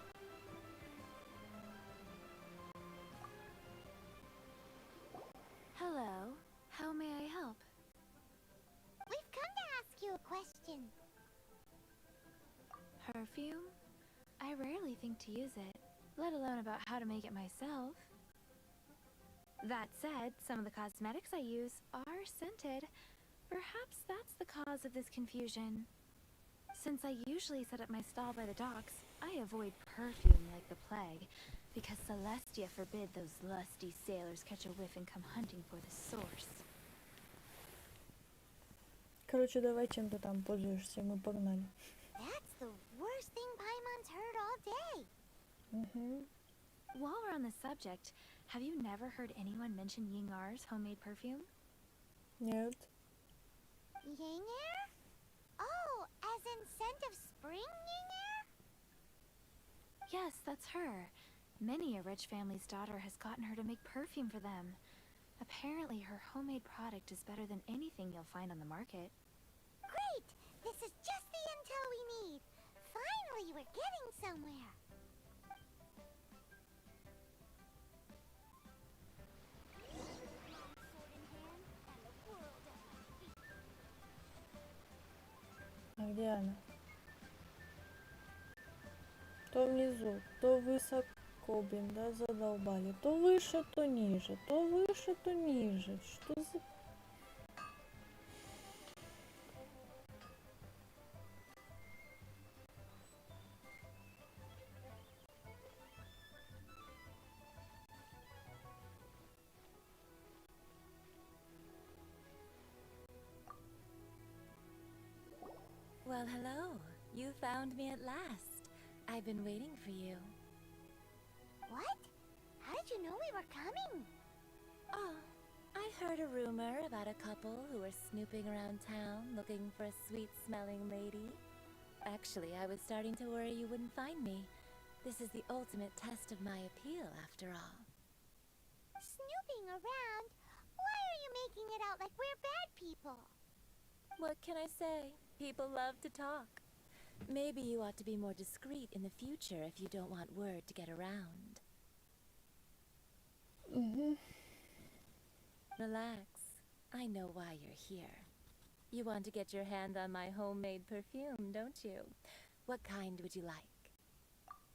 Hello. How may I help? We've come to ask you a question. Perfume? I rarely think to use it, let alone about how to make it myself. That said, some of the cosmetics I use are scented. Perhaps that's the cause of this confusion. Since I usually set up my stall by the docks, I avoid perfume like the plague, because Celestia forbid those lusty sailors catch a whiff and come hunting for the source. Короче, давай чем ты там пользуешься, мы погнали. That's the worst thing Paimon's heard all day. While we're on the subject, have you never heard anyone mention Yingar's homemade perfume? Нет. Yang air? Oh, as in scent of spring Yang air? Yes, that's her. Many a rich family's daughter has gotten her to make perfume for them. Apparently, her homemade product is better than anything you'll find on the market. Great! This is just the intel we need. Finally, we're getting somewhere. Sword in hand, and the world at my feet. случайно. То внизу, то высоко, блин, да, задолбали. То выше, то ниже. То выше, то ниже. Что за... Well, hello. You found me at last. I've been waiting for you. What? How did you know we were coming? Oh, I heard a rumor about a couple who were snooping around town looking for a sweet-smelling lady. Actually, I was starting to worry you wouldn't find me. This is the ultimate test of my appeal, after all. Snooping around? Why are you making it out like we're bad people? What can I say? People love to talk. Maybe you ought to be more discreet in the future if you don't want word to get around. Relax. I know why you're here. You want to get your hand on my homemade perfume, don't you? What kind would you like?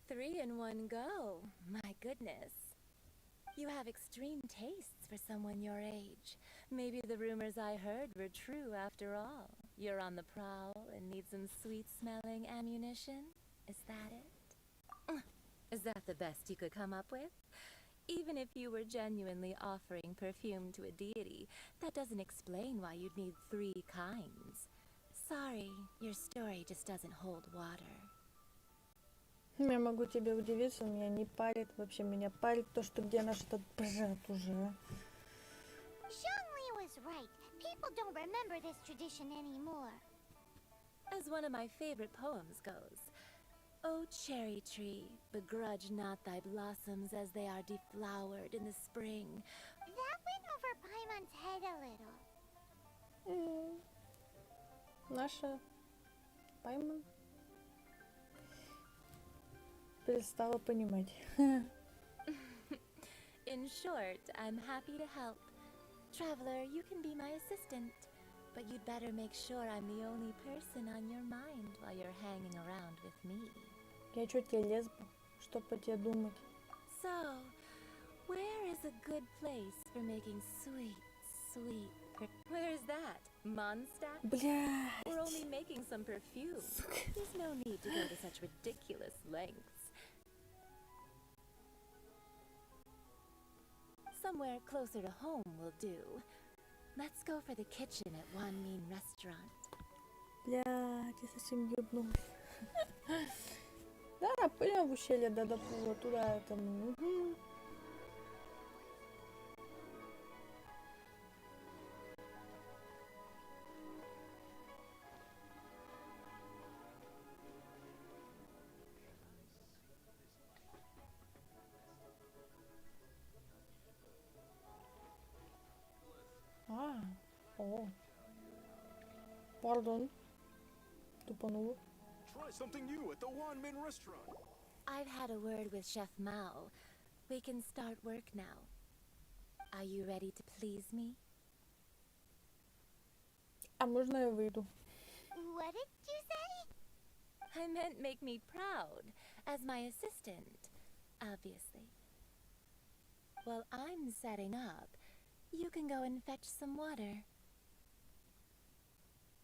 3 in one go. My goodness. You have extreme tastes for someone your age. Maybe the rumors I heard were true after all. You're on the prowl and need some sweet-smelling ammunition? Is that it? Is that the best you could come up with? Even if you were genuinely offering perfume to a deity, that doesn't explain why you'd need 3 kinds. Sorry, your story just doesn't hold water. Я могу тебе удивиться, меня не парит вообще. Меня парит то, что где наш этот брат уже. Zhongli was right. People don't remember this tradition anymore. As one of my favorite poems goes, "O cherry tree, begrudge not thy blossoms as they are deflowered in the spring." That went over Paimon's head a little. Наша Пайман перестала понимать. In short, I'm happy to help. Traveler, you can be my assistant, but you'd better make sure I'm the only person on your mind while you're hanging around with me. Я чё тебе лесба? Что по тебе думать? So, where is a good place for making sweet, where is that? Mondstadt? Блядь. We're only making some perfume. There's no need to go to such ridiculous lengths. Somewhere closer to home will do. Let's go for the kitchen at One Mean Restaurant. Блядь, я совсем ебнулась. Да, пойдем в ущелье Дадапула, туда там. О. Пардон. Тупанула. Try something new at the Wanmin restaurant. I've had a word with Chef Mao. We can start work now. Are you ready to please me? А можно я выйду? What did you say? I meant make me proud, as my assistant, obviously. While I'm setting up, you can go and fetch some water.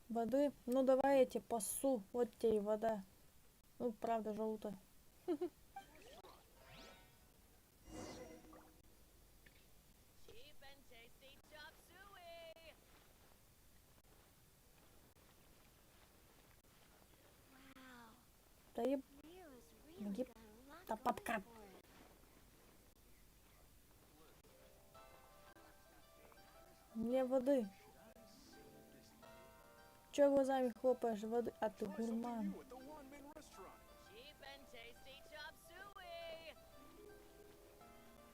Воды? Ну давай я тебе пасу. Вот тебе и вода. Ну, правда, желтая. Да еб... Еб... Да попка. Мне воды. Чё глазами хлопаешь? Воды? А ты гурман.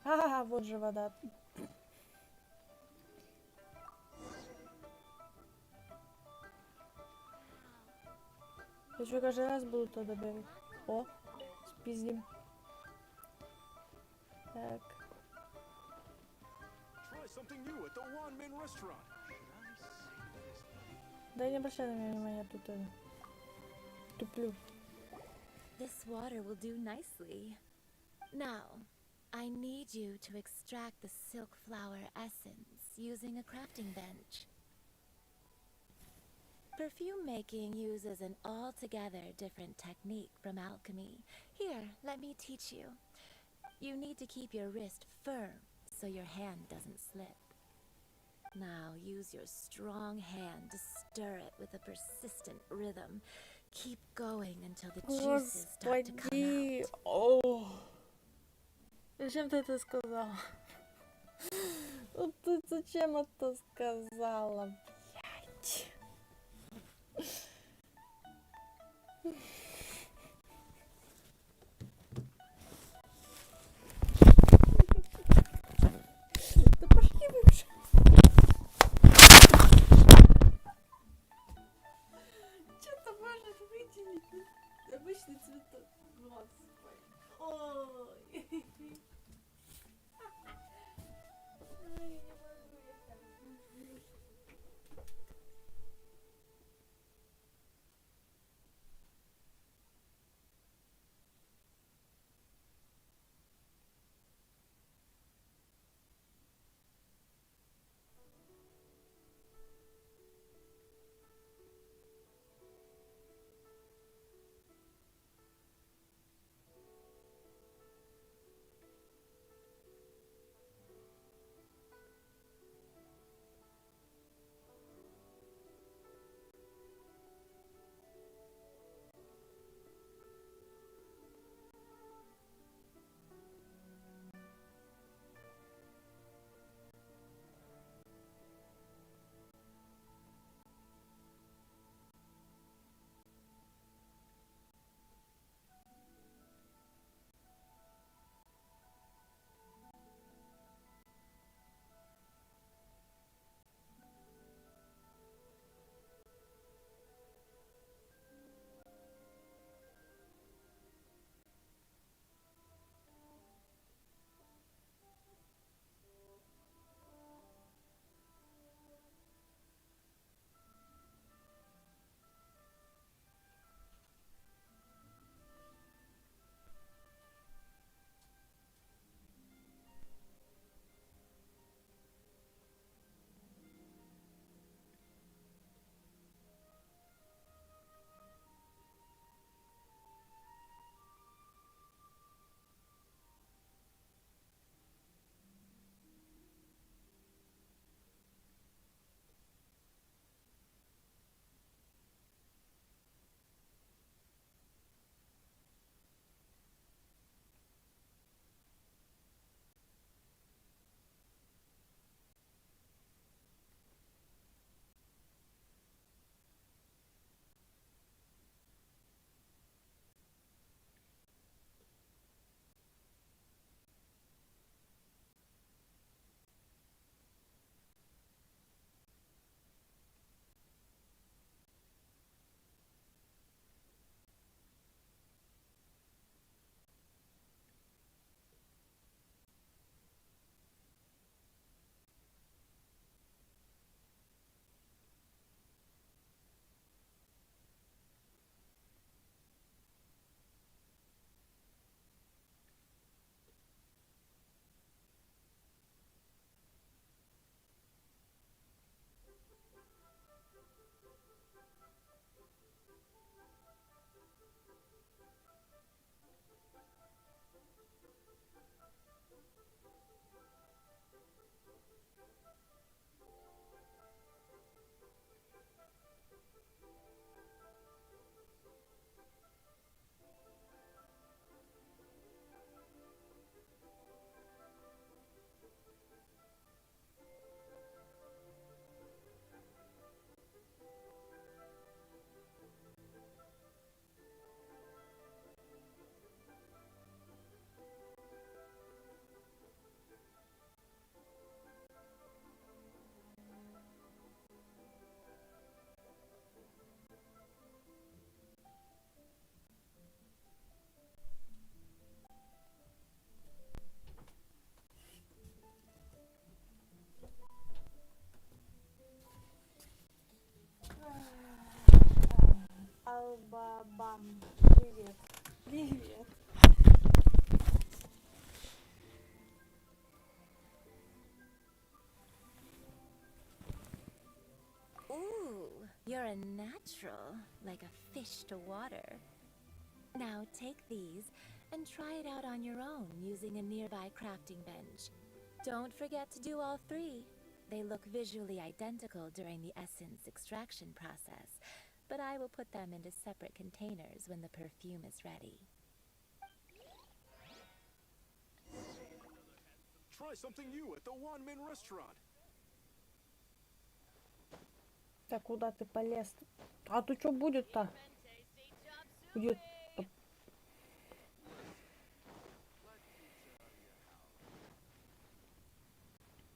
А, вот же вода. Я что, каждый раз буду туда бегать? О, спиздим. Так. Да не обращай на меня внимания, тут это. Туплю. This water will do nicely. Now, I need you to extract the silk flower essence using a crafting bench. Perfume making uses an altogether different technique from alchemy. Here, let me teach you. You need to keep your wrist firm so your hand doesn't slip. Now use your strong hand to stir it with a persistent rhythm. Keep going until the juices start to come Господи. out. О. Зачем ты это сказала? Вот ты зачем это сказала, блядь? Да пошли вы уже. Что-то может выделить обычный цветок. Господи. Ой. Ой, не могу я так. Бам. Привет. Привет. Ooh, you're a natural, like a fish to water. Now take these and try it out on your own using a nearby crafting bench. Don't forget to do all three. They look visually identical during the essence extraction process, but I will put them into separate containers when the perfume is ready. Try something new at the one-man restaurant. Так, куда ты полез? А то что будет-то? Будет.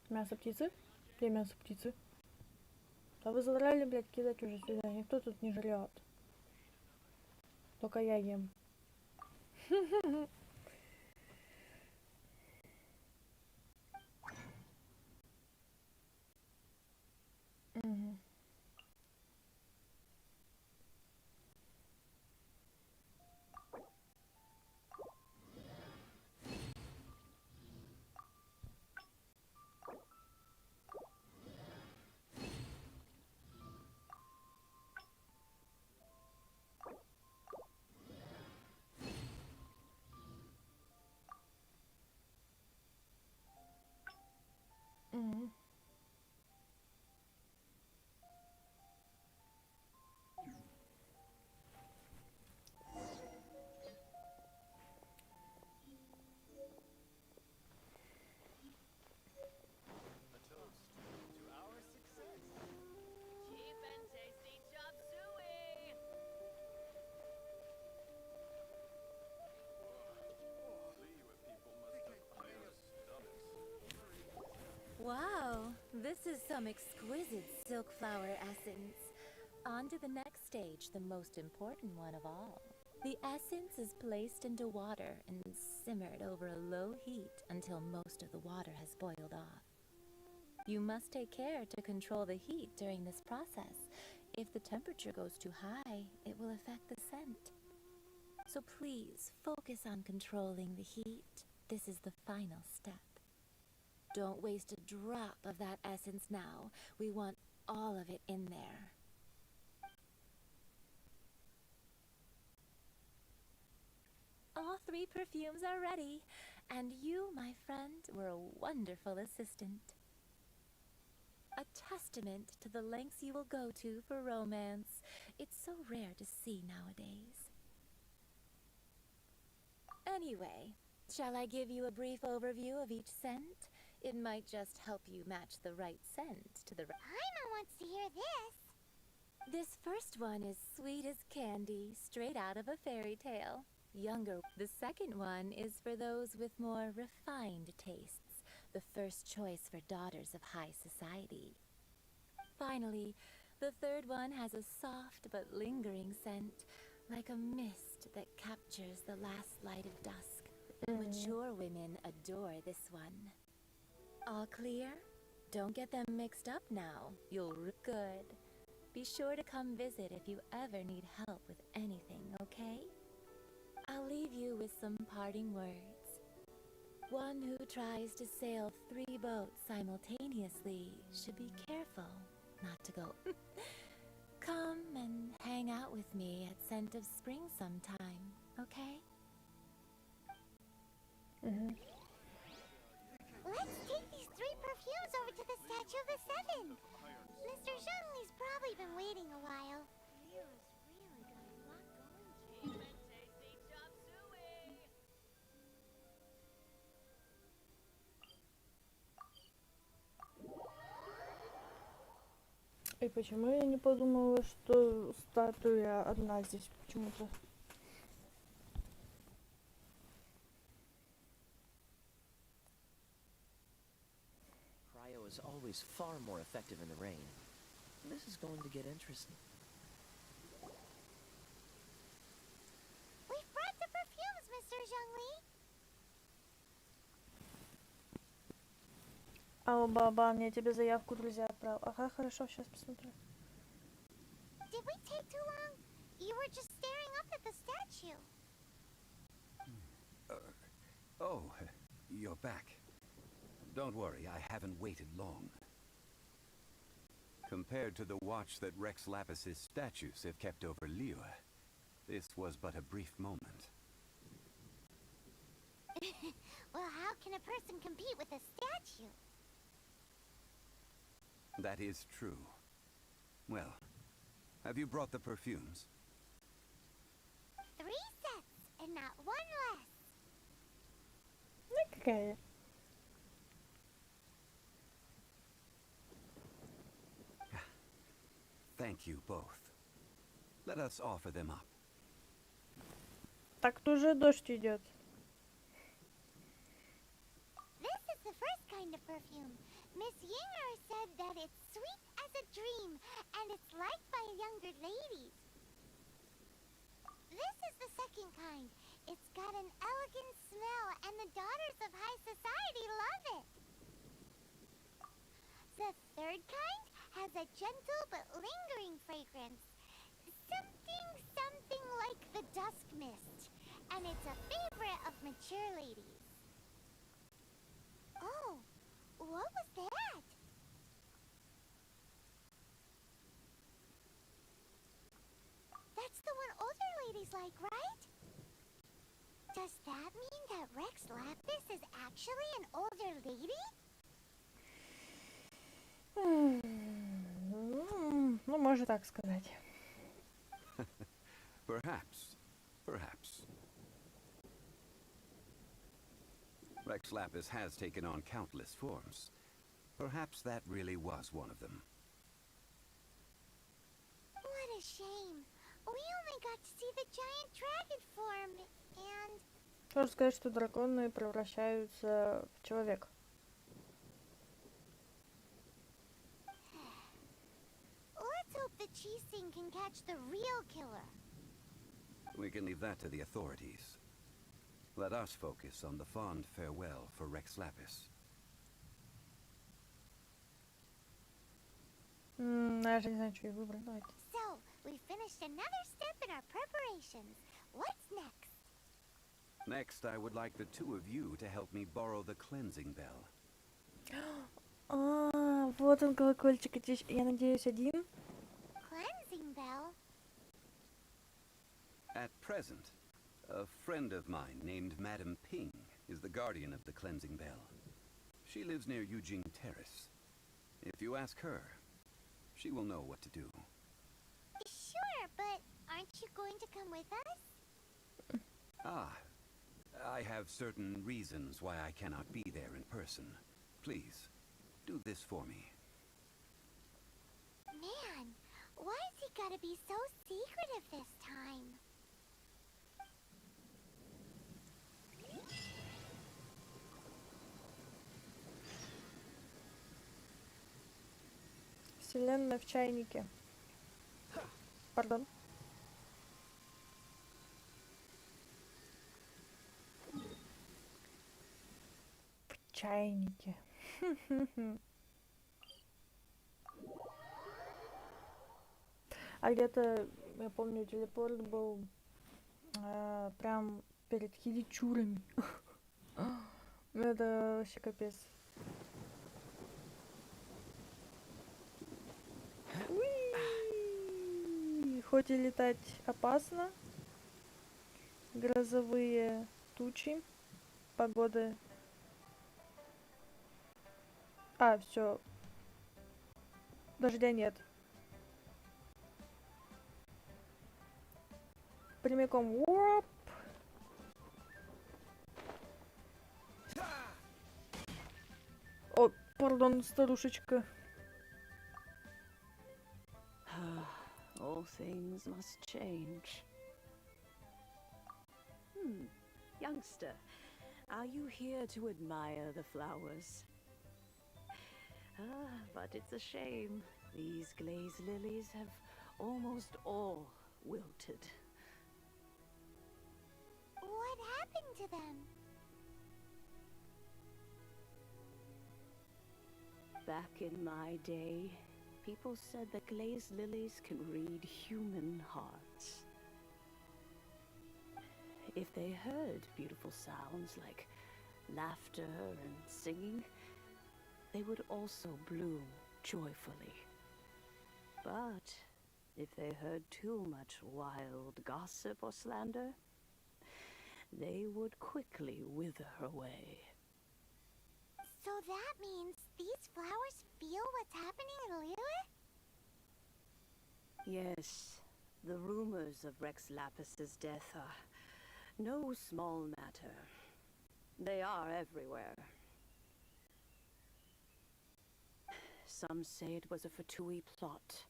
Мясо птицы? Где мясо птицы? Да вы задрали, блядь, кидать уже сюда. Никто тут не жрет. Только я ем. Угу. Угу. Wow, this is some exquisite silk flower essence. On to the next stage, the most important one of all. The essence is placed into water and simmered over a low heat until most of the water has boiled off. You must take care to control the heat during this process. If the temperature goes too high, it will affect the scent. So please focus on controlling the heat. This is the final step. Don't waste a drop of that essence now. We want all of it in there. All three perfumes are ready, and you, my friend, were a wonderful assistant. A testament to the lengths you will go to for romance. It's so rare to see nowadays. Anyway, shall I give you a brief overview of each scent? It might just help you match the right scent to the Paimon wants to hear this. This first one is sweet as candy, straight out of a fairy tale. Younger. The second one is for those with more refined tastes, the first choice for daughters of high society. Finally, the third one has a soft but lingering scent, like a mist that captures the last light of dusk. Mature women adore this one. All clear? Don't get them mixed up now. You'll good. Be sure to come visit if you ever need help with anything, okay? I'll leave you with some parting words. One who tries to sail 3 boats simultaneously should be careful not to go. Come and hang out with me at Scent of Spring sometime, okay? Let's take these 3 perfumes over to the Statue of the Seven. Mr. Zhongli's probably been waiting a while. Leo's really got a lot going. И почему я не подумала, что статуя одна здесь почему-то? Cryo is always far more effective in the rain. This is going to get interesting. We've brought the perfumes, Mr. Zhongli. Алло, Бабан, я тебе заявку, друзья, отправил. Ага, хорошо, сейчас посмотрю. Did we take too long? You You were just staring up at the statue. Oh, you're back. Don't worry, I haven't waited long. Compared to the watch that Rex Lapis's statues have kept over Liyue, this was but a brief moment. Well, how can a person compete with a statue? That is true. Well, have you brought the perfumes? 3 sets, and not 1 less. Okay. Thank you both. Let us offer them up. Так, тут уже дождь идет. This is the first kind of perfume. Miss Yinger said that it's sweet as a dream, and it's liked by younger ladies. This is the second kind. It's got an elegant smell, and the daughters of high society love it. The third kind has a gentle but lingering fragrance. Something like the dusk mist. And it's a favorite of mature ladies. Oh, what was that? That's the one older ladies like, right? Does that mean that Rex Lapis is actually an older lady? Ну, можно так сказать. Perhaps. Perhaps. Rex Lapis has taken on countless forms. Perhaps that really was one of them. What a shame. We only got to see the giant dragon form, and... Можно сказать, что драконы превращаются в человека. Let's hope the Cheesing can catch the real killer. We can leave that to the authorities. Let us focus on the fond farewell for Rex Lapis. Даже не знаю, что и выбрать. Давайте. So, we finished another step in our preparations. What's next? Next, I would like the two of you to help me borrow the cleansing bell. Вот он колокольчик. Я надеюсь, один. Cleansing bell? At present, a friend of mine named Madame Ping is the guardian of the cleansing bell. She lives near Yujing Terrace. If you ask her, she will know what to do. Sure, but aren't you going to come with us? I have certain reasons why I cannot be there in person. Please, do this for me. Man, why's he gotta be so secretive this time? Вселенная в чайнике. Пардон. В чайнике. А где-то, я помню, телепорт был прям перед хиличурами. Это вообще капец. Уи! Хоть и летать опасно, грозовые тучи, погода. Все. Дождя нет. Прямиком. Уоп! О, пардон, старушечка. All things must change. Youngster, are you here to admire the flowers? But it's a shame. These glazed lilies have almost all wilted. What happened to them? Back in my day, people said that glazed lilies can read human hearts. if they heard beautiful sounds like laughter and singing, they would also bloom joyfully. But if they heard too much wild gossip or slander, they would quickly wither away. So that means these flowers feel what's happening in Liyue? Yes, the rumors of Rex Lapis's death are no small matter. They are everywhere. Some say it was a Fatui plot.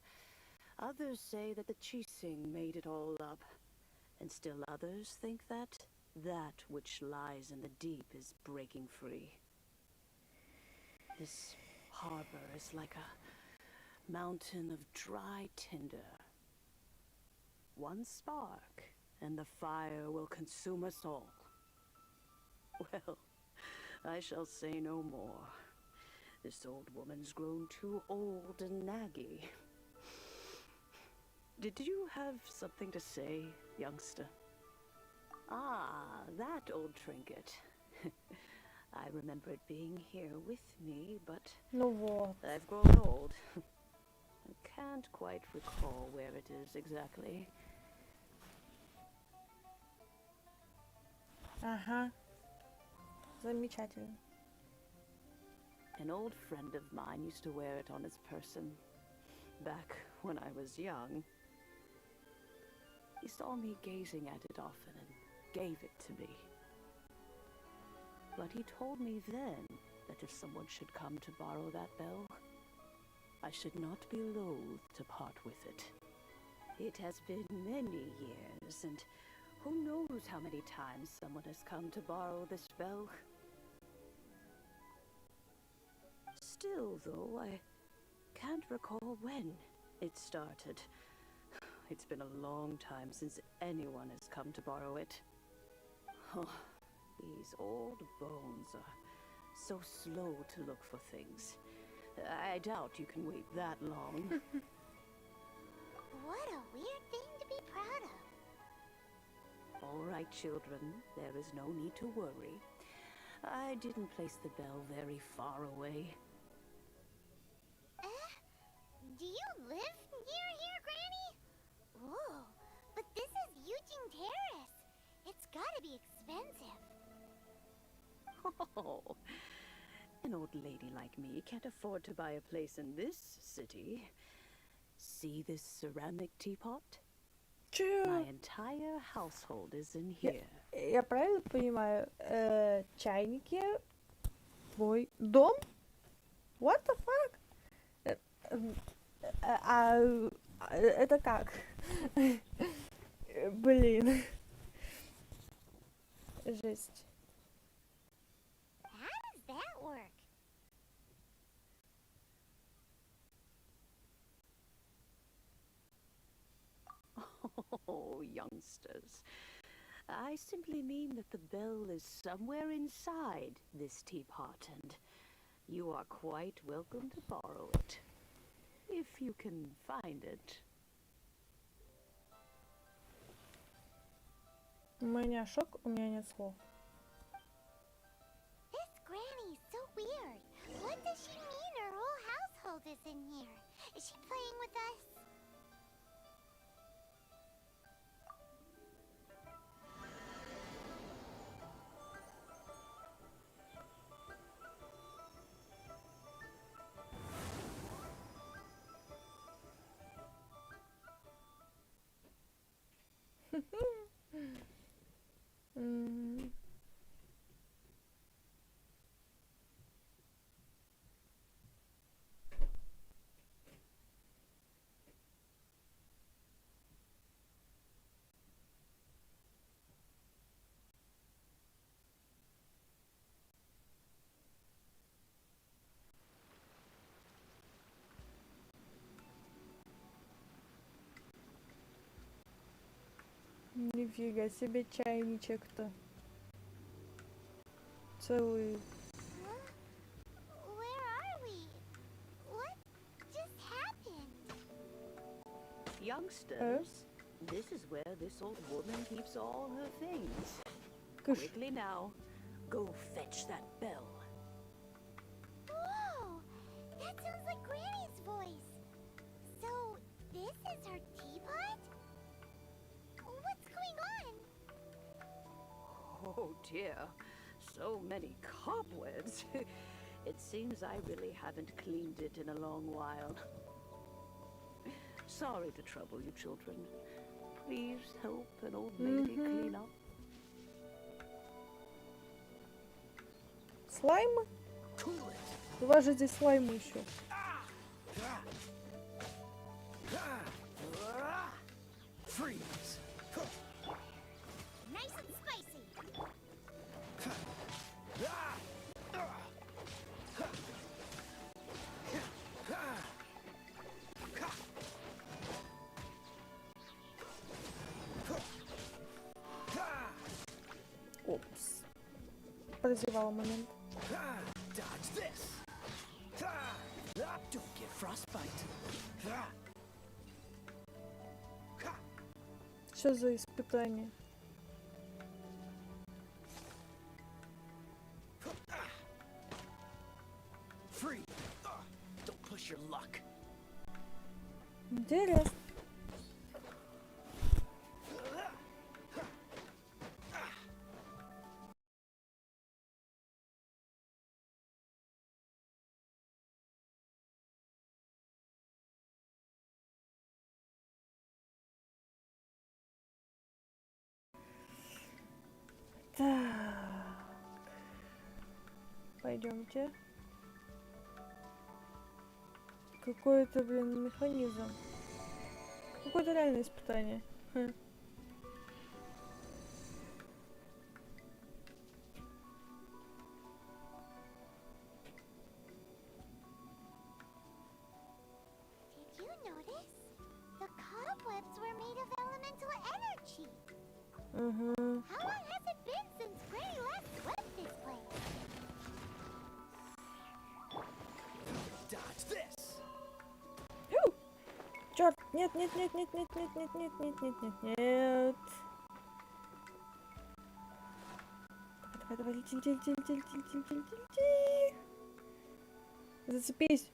Others say that the Chising made it all up. And still others think that that which lies in the deep is breaking free. This harbor is like a mountain of dry tinder. One spark, and the fire will consume us all. Well, I shall say no more. This old woman's grown too old and naggy. Did you have something to say, youngster? Ah, that old trinket. I remember it being here with me, but Ну вот. I've grown old. I can't quite recall where it is exactly. Ага. Замечательно. An old friend of mine used to wear it on his person back when I was young. He saw me gazing at it often and gave it to me. But he told me then that if someone should come to borrow that bell, I should not be loath to part with it. It has been many years, and who knows how many times someone has come to borrow this bell. Still, though, I can't recall when it started. It's been a long time since anyone has come to borrow it. Oh, these old bones are so slow to look for things. I doubt you can wait that long. What a weird thing to be proud of. All right, children, there is no need to worry. I didn't place the bell very far away. Do you live near here, Granny? Whoa, but this is Eugene Terrace. It's gotta be expensive. Oh, an old lady like me can't afford to buy a place in this city. See this ceramic teapot? Чё? My entire household is in here. Я правильно понимаю, чайники, твой дом? What the fuck? Это как? Блин. Жесть. How does that work? Oh, youngsters. I simply mean that the bell is somewhere inside this teapot, and you are quite welcome to borrow it. If you can find it. У меня шок, у меня нет слов. This Granny's so weird. What does she mean her whole household is in here? Is she playing with us? Нифига себе чайничек-то. Целый. Where are we? What just happened? Youngsters, This is where this old woman keeps all her things. Кыш. Quickly now, go fetch that bell. Whoa! That sounds like Granny's voice. So, this is her teapot? What's going on? Oh dear, so many cobwebs. It seems I really haven't cleaned it in a long while. Sorry to trouble you, children. Please help an old lady clean up. Слаймы? У вас же здесь слаймы еще. Freeze! Nice and spicy. Опс. Прозевала момент. Dodge this! Don't get frostbite! Что за испытание? Free! Don't push your luck! Интересно. Так. Пойдемте. Какой-то, блин, механизм. Какое-то реальное испытание. Хм. Did you notice? The cobwebs were made of elemental energy. Угу. How long has it been since Granny last swept this place? Dodge this! Черт! Нет, нет, нет, нет, нет, нет, нет, нет, нет, нет, нет, нет. Давай, давай, лети, лети, лети, лети, лети, лети, лети, лети. Зацепись.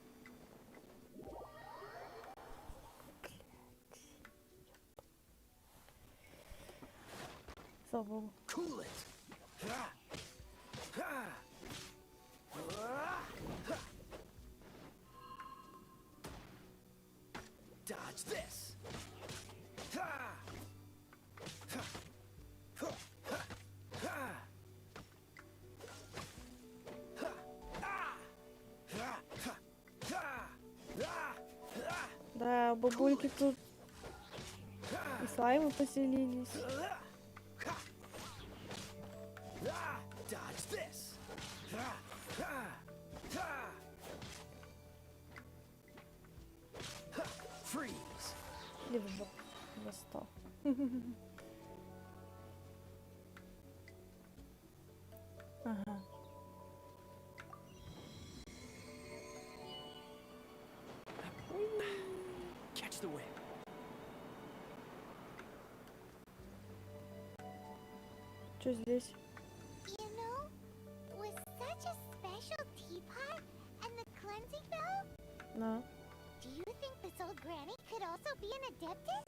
Слава богу. Cool it! Dodge this! Да, бабульки тут и слаймы поселились. Dodge this! Freeze! Или в жопу достал. Ага. Catch the wind. Что здесь? You know, with such a special teapot and the cleansing bell, На. do you think this old granny could also be an adeptus?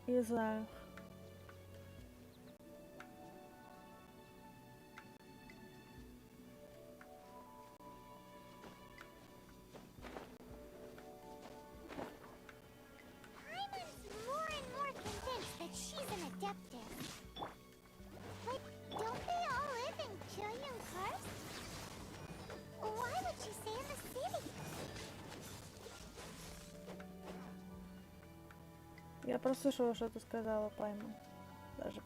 Не знаю. Paimon's more and more convinced that she's an adeptus. But don't they all live in Chilian Karst? Why would she stay in the city? Я прослушала, что ты сказала, Паймон. Даже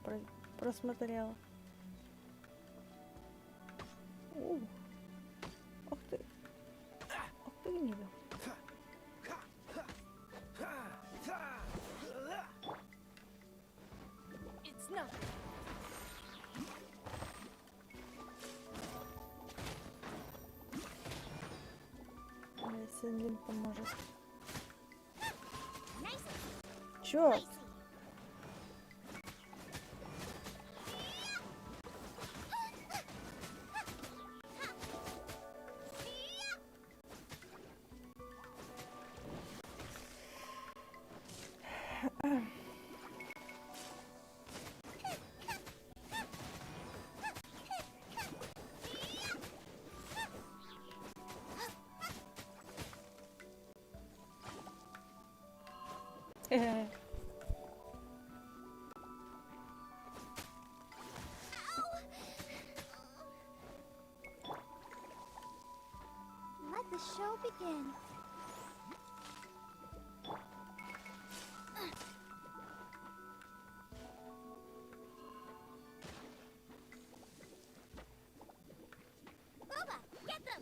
просмотрела. Ах ты. Ах ты, не видел. It's not. Если Лин поможет. Nice and Чё? spicy. Let the show begin. Boba, get them!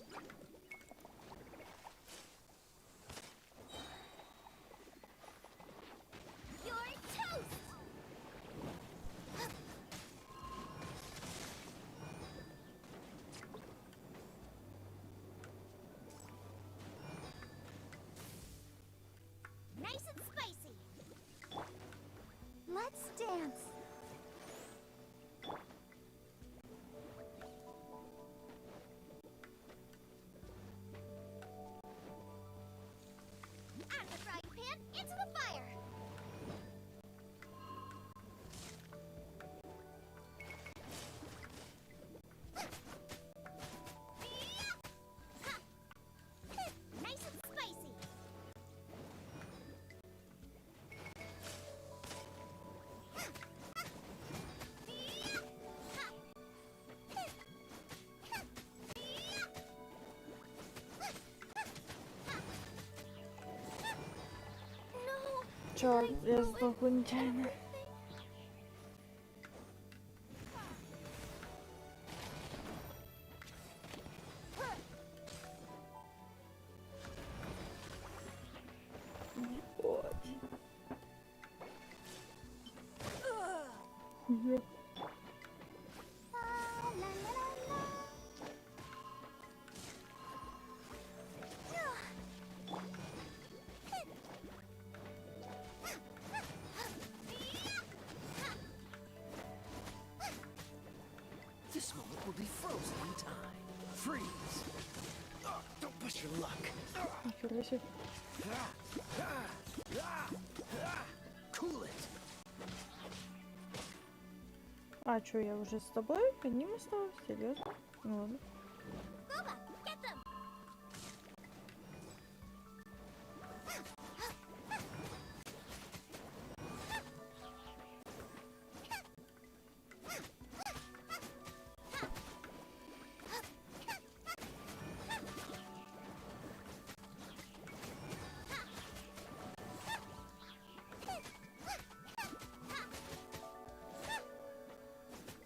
You're toast! Nice and spicy. Let's dance. Out of the frying pan, into the fire. Nice and spicy. No. Черт, я сдохла нечаянно. Вот. This moment will be frozen in time. Freeze! Don't push your luck. Нифига себе. Cool it. А чё, я уже с тобой? Одним осталось? Серьезно? Ну ладно. Boba, get them.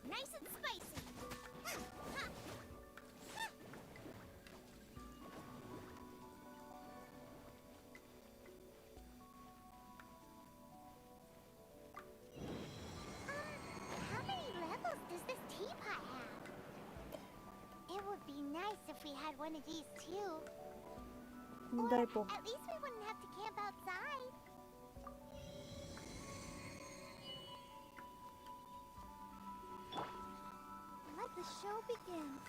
Nice and spicy. How many levels does this teapot have? It would be nice if we had one of these too. Дай бог. At least we wouldn't have to camp outside. Let the show begin.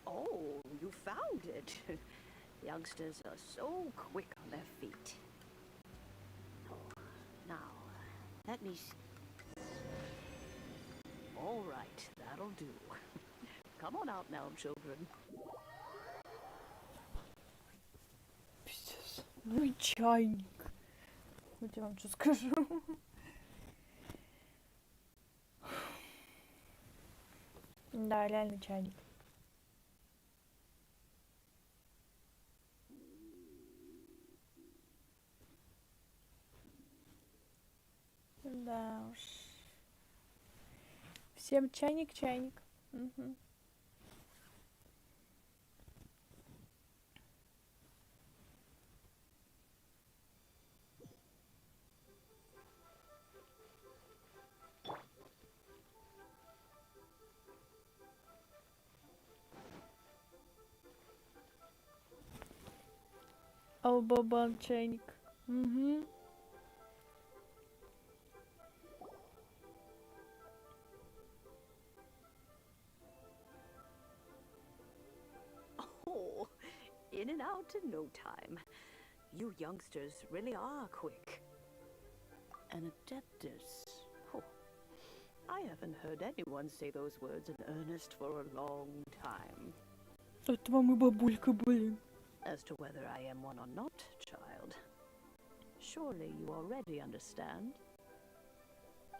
Oh, you found it. Youngsters are so quick on their feet. Oh, now, let me see. All right, that'll do. Come on out now, children. Пиздец. Ну и чайник. Вот я вам что скажу. Да, реально чайник. Да уж. Всем чайник, чайник. Угу. Албабан чайник. Угу. Oh, in and out in no time. You youngsters really are quick. An adeptus. Oh, I haven't heard anyone say those words in earnest for a long time. Это вам и бабулька, блин. As to whether I am one or not, child, surely you already understand.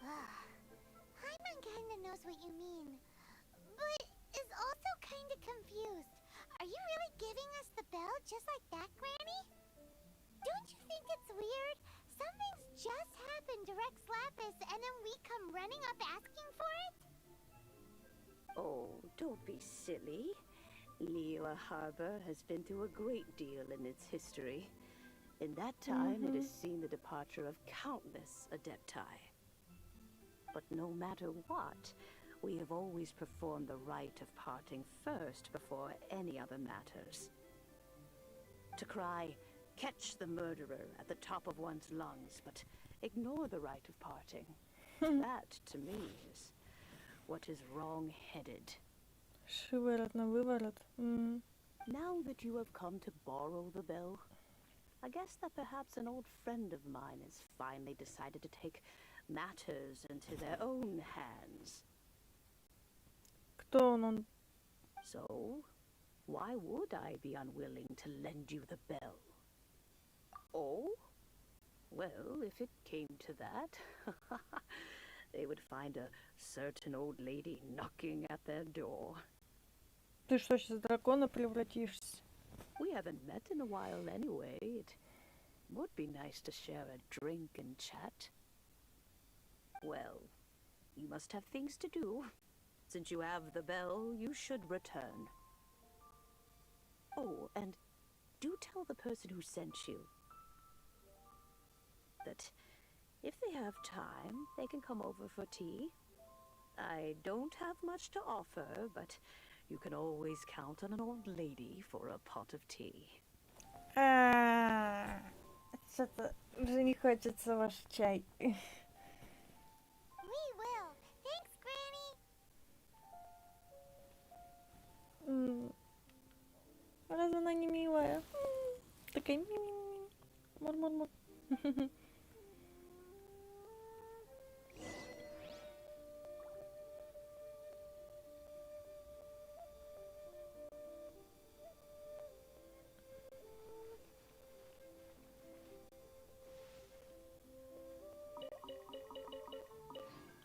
Hyman kinda knows what you mean, but is also kinda confused. Are you really giving us the bell just like that, Granny? Don't you think it's weird? Something's just happened to Rex Lapis and then we come running up asking for it? Oh, don't be silly. Liyue Harbor has been through a great deal in its history. In that time, it has seen the departure of countless adepti. But no matter what, we have always performed the rite of parting first before any other matters. To cry, "Catch the murderer," at the top of one's lungs, but ignore the rite of parting. That, to me, is what is wrong-headed. Шиворот на выворот. Now that you have come to borrow the bell, I guess that perhaps an old friend of mine has finally decided to take matters into their own hands. Кто он? So, why would I be unwilling to lend you the bell? Oh? Well, if it came to that, they would find a certain old lady knocking at their door. Ты что, сейчас в дракона превратишься? We haven't met in a while anyway. It would be nice to share a drink and chat. Well, you must have things to do. Since you have the bell, you should return. Oh, and do tell the person who sent you that if they have time, they can come over for tea. I don't have much to offer, but you can always count on an old lady for a pot of tea. Что-то уже не хочется ваш чай. We will. Thanks, Granny. Разве она не милая? Такая ми-ми-ми. Мур-мур-мур.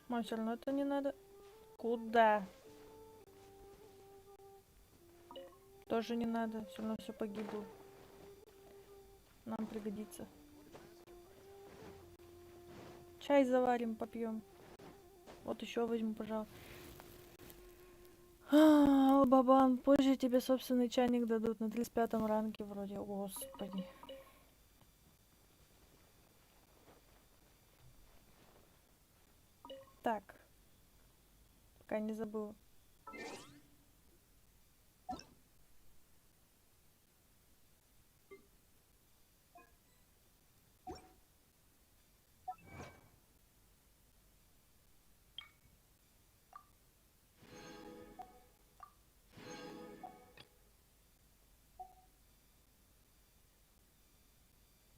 Мам, все равно это не надо. Куда? Тоже не надо, все равно все погибло. Нам пригодится. Чай заварим, попьем. Вот еще возьму, пожалуйста. Бабан, позже тебе собственный чайник дадут на 35-м ранге вроде. Господи. Так. Пока не забыла.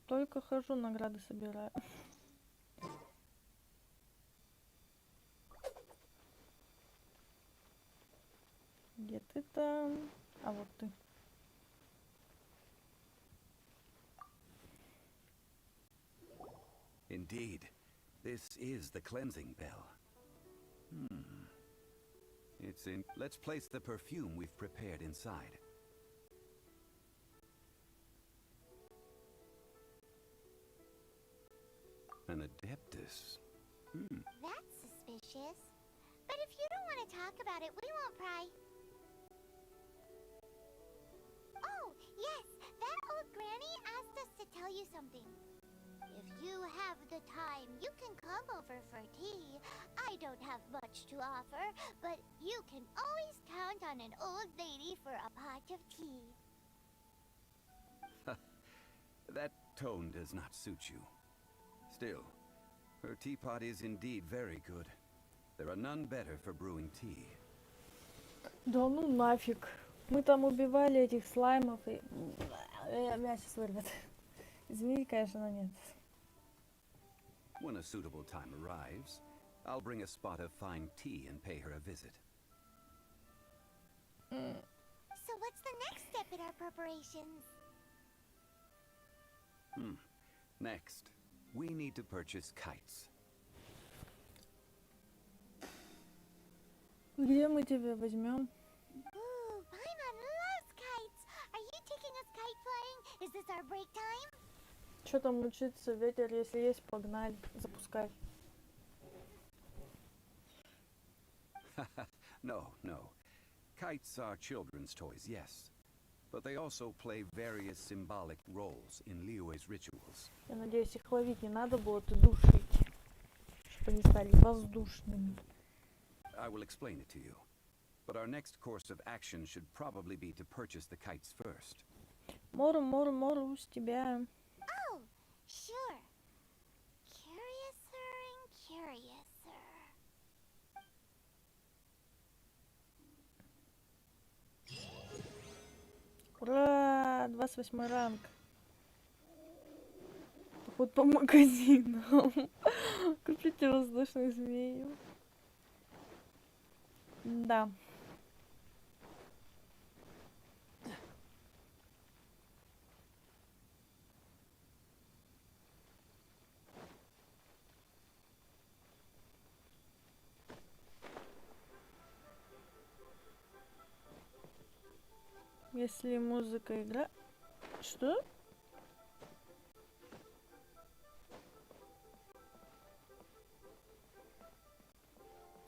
Только хожу, награды собираю. Где ты там? А вот ты. Indeed, this is the cleansing bell. It's in. Let's place the perfume we've prepared inside. An adeptus. That's suspicious. But if you don't want to talk about it, we won't pry. Oh, yes, that old granny asked us to tell you something. If you have the time, you can come over for tea. I don't have much to offer, but you can always count on an old lady for a pot of tea. That tone does not suit you. Still, her teapot is indeed very good. There are none better for brewing tea. Да ну нафиг. Мы там убивали этих слаймов и... Меня сейчас вырвет. Извините, конечно, но нет. When a suitable time arrives, I'll bring a spot of fine tea and pay her a visit. So what's the next step in our preparations? Next, we need to purchase kites. Где мы тебя возьмем? Ooh, Paimon loves kites. Are you taking us kite flying? Is this our break time? Что там учиться? Ветер, если есть, погнали. Запускай. No. Kites are children's toys, yes. But they also play various symbolic roles in Liyue's rituals. Я надеюсь, их ловить не надо было, ты душить. Чтобы они стали воздушными. I will explain it to you. But our next course of action should probably be to purchase the kites first. Мору, с тебя. Oh, sure. Curiouser and curiouser. Ура! 28 ранг. Поход по магазинам. Купите воздушных змеев. Да. Если музыка игра... Что?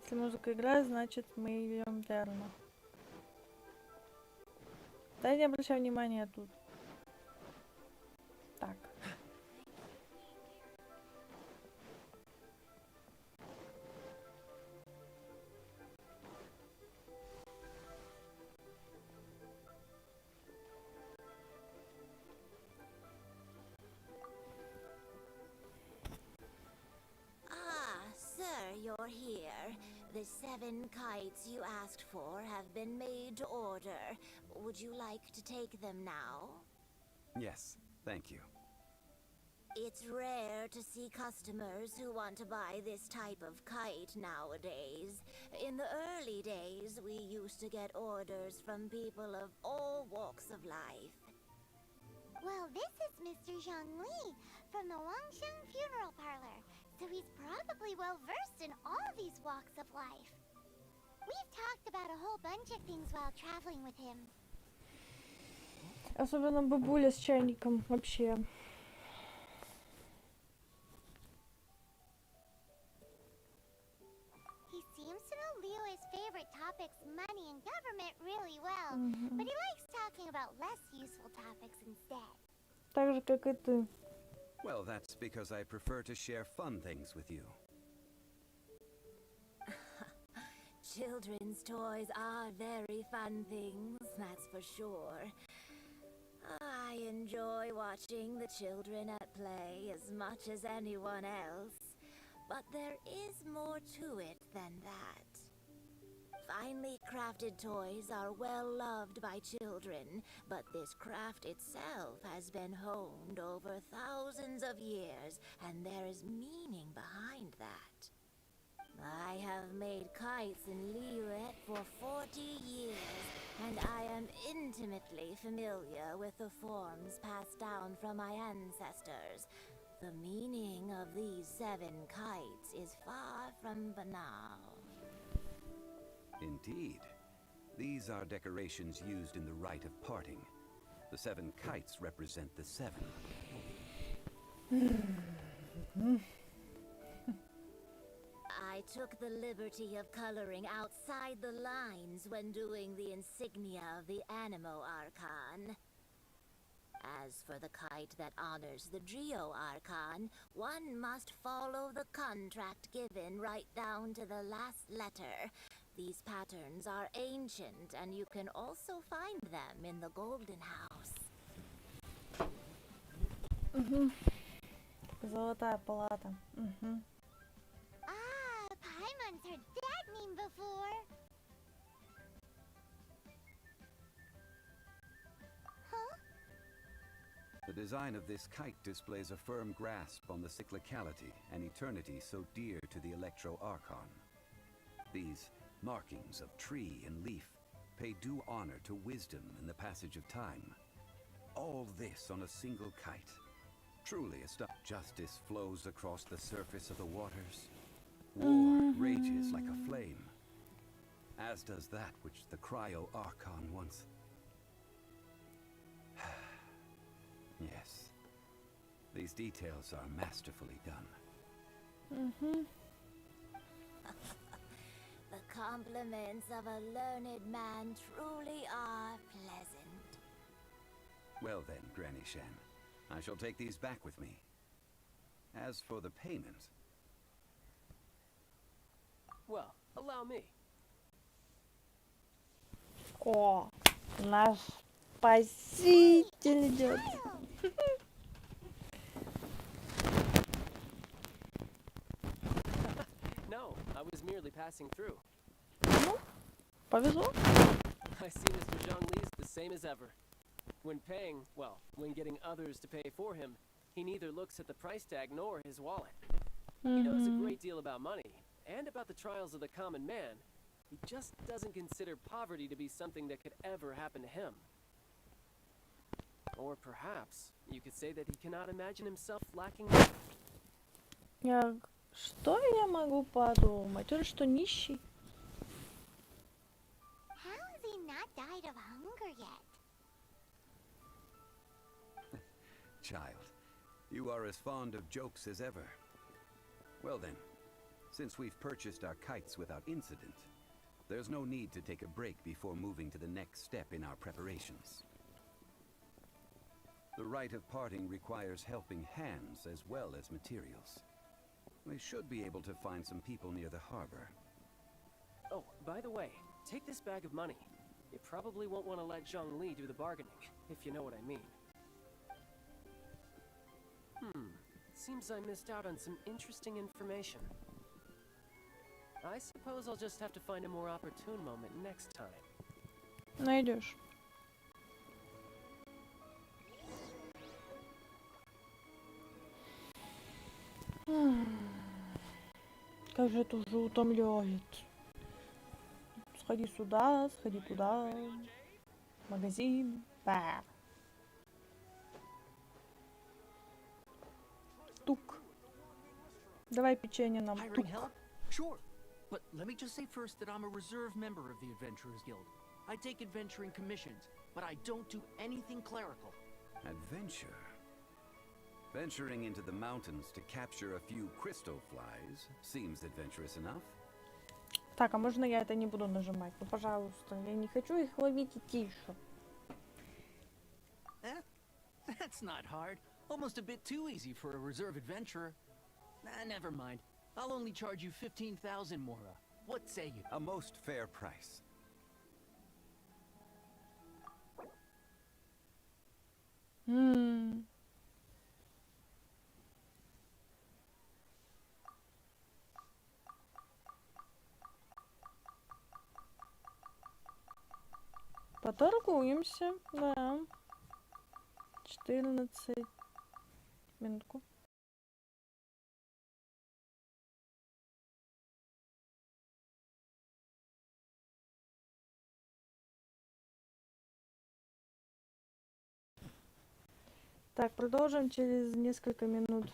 Если музыка играет, значит мы идем верно. Да, не обращай внимания тут. Так. You're here. The 7 kites you asked for have been made to order. Would you like to take them now? Yes, thank you. It's rare to see customers who want to buy this type of kite nowadays. In the early days, we used to get orders from people of all walks of life. Well, this is Mr. Zhongli from the Wangsheng Funeral Parlor, so he's probably well-versed in all these walks of life. We've talked about a whole bunch of things while traveling with him. Особенно бабуля с чайником вообще. He seems to know Liyue's favorite topics, money and government, really well, but he likes talking about less useful topics instead. Так же, как и ты. Well, that's because I prefer to share fun things with you. Children's toys are very fun things, that's for sure. I enjoy watching the children at play as much as anyone else, but there is more to it than that. Finely crafted toys are well loved by children, but this craft itself has been honed over thousands of years, and there is meaning behind that. I have made kites in Liyue for 40 years, and I am intimately familiar with the forms passed down from my ancestors. The meaning of these 7 kites is far from banal. Indeed. These are decorations used in the rite of parting. The 7 kites represent the 7. I took the liberty of coloring outside the lines when doing the insignia of the Animo Archon. As for the kite that honors the Geo Archon, one must follow the contract given right down to the last letter. These patterns are ancient, and you can also find them in the Golden House. Золотая палата. Ah, Paimon's heard that name before. The design of this kite displays a firm grasp on the cyclicality and eternity so dear to the Electro-Archon. These markings of tree and leaf pay due honor to wisdom and the passage of time. All this on a single kite. Truly a stuff. Justice flows across the surface of the waters. War rages like a flame. As does that which the Cryo-Archon once... Yes. These details are masterfully done. The compliments of a learned man truly are pleasant. Well then, Granny Shan, I shall take these back with me. As for the payment... Well, allow me. О, наш спаситель идет. No, I was merely passing through. Ну, повезло. I see Mr. Zhongli's the same as ever. When paying, well, when getting others to pay for him, he neither looks at the price tag nor his wallet. He knows a great deal about money, and about the trials of the common man. He just doesn't consider poverty to be something that could ever happen to him. Or perhaps, you could say that he cannot imagine himself lacking... Что я могу подумать? Он что, нищий? How has he not died of hunger yet? Child, you are as fond of jokes as ever. Well then, since we've purchased our kites without incident, there's no need to take a break before moving to the next step in our preparations. The rite of parting requires helping hands as well as materials. We should be able to find some people near the harbor. Oh, by the way, take this bag of money. You probably won't want to let Zhongli do the bargaining, if you know what I mean. Seems I missed out on some interesting information. I suppose I'll just have to find a more opportune moment next time. Найдешь. Как же это уже утомляет. Сходи сюда, сходи туда. Магазин. Ба. Тук. Давай печенье нам. Тук. Hiring help? Sure. But let me just say first that I'm a reserve member of the Adventurers Guild. I take adventuring commissions, but I don't do anything clerical. Adventure? Venturing into the mountains to capture a few crystal flies seems adventurous enough. Так, а можно я это не буду нажимать? Ну, пожалуйста. Я не хочу их ловить и тише. That's not hard. Almost a bit too easy for a reserve adventurer. Never mind. I'll only charge you 15,000 Mora. What say you? A most fair price. Поторгуемся, да. 14. Минутку. Так, продолжим через несколько минут.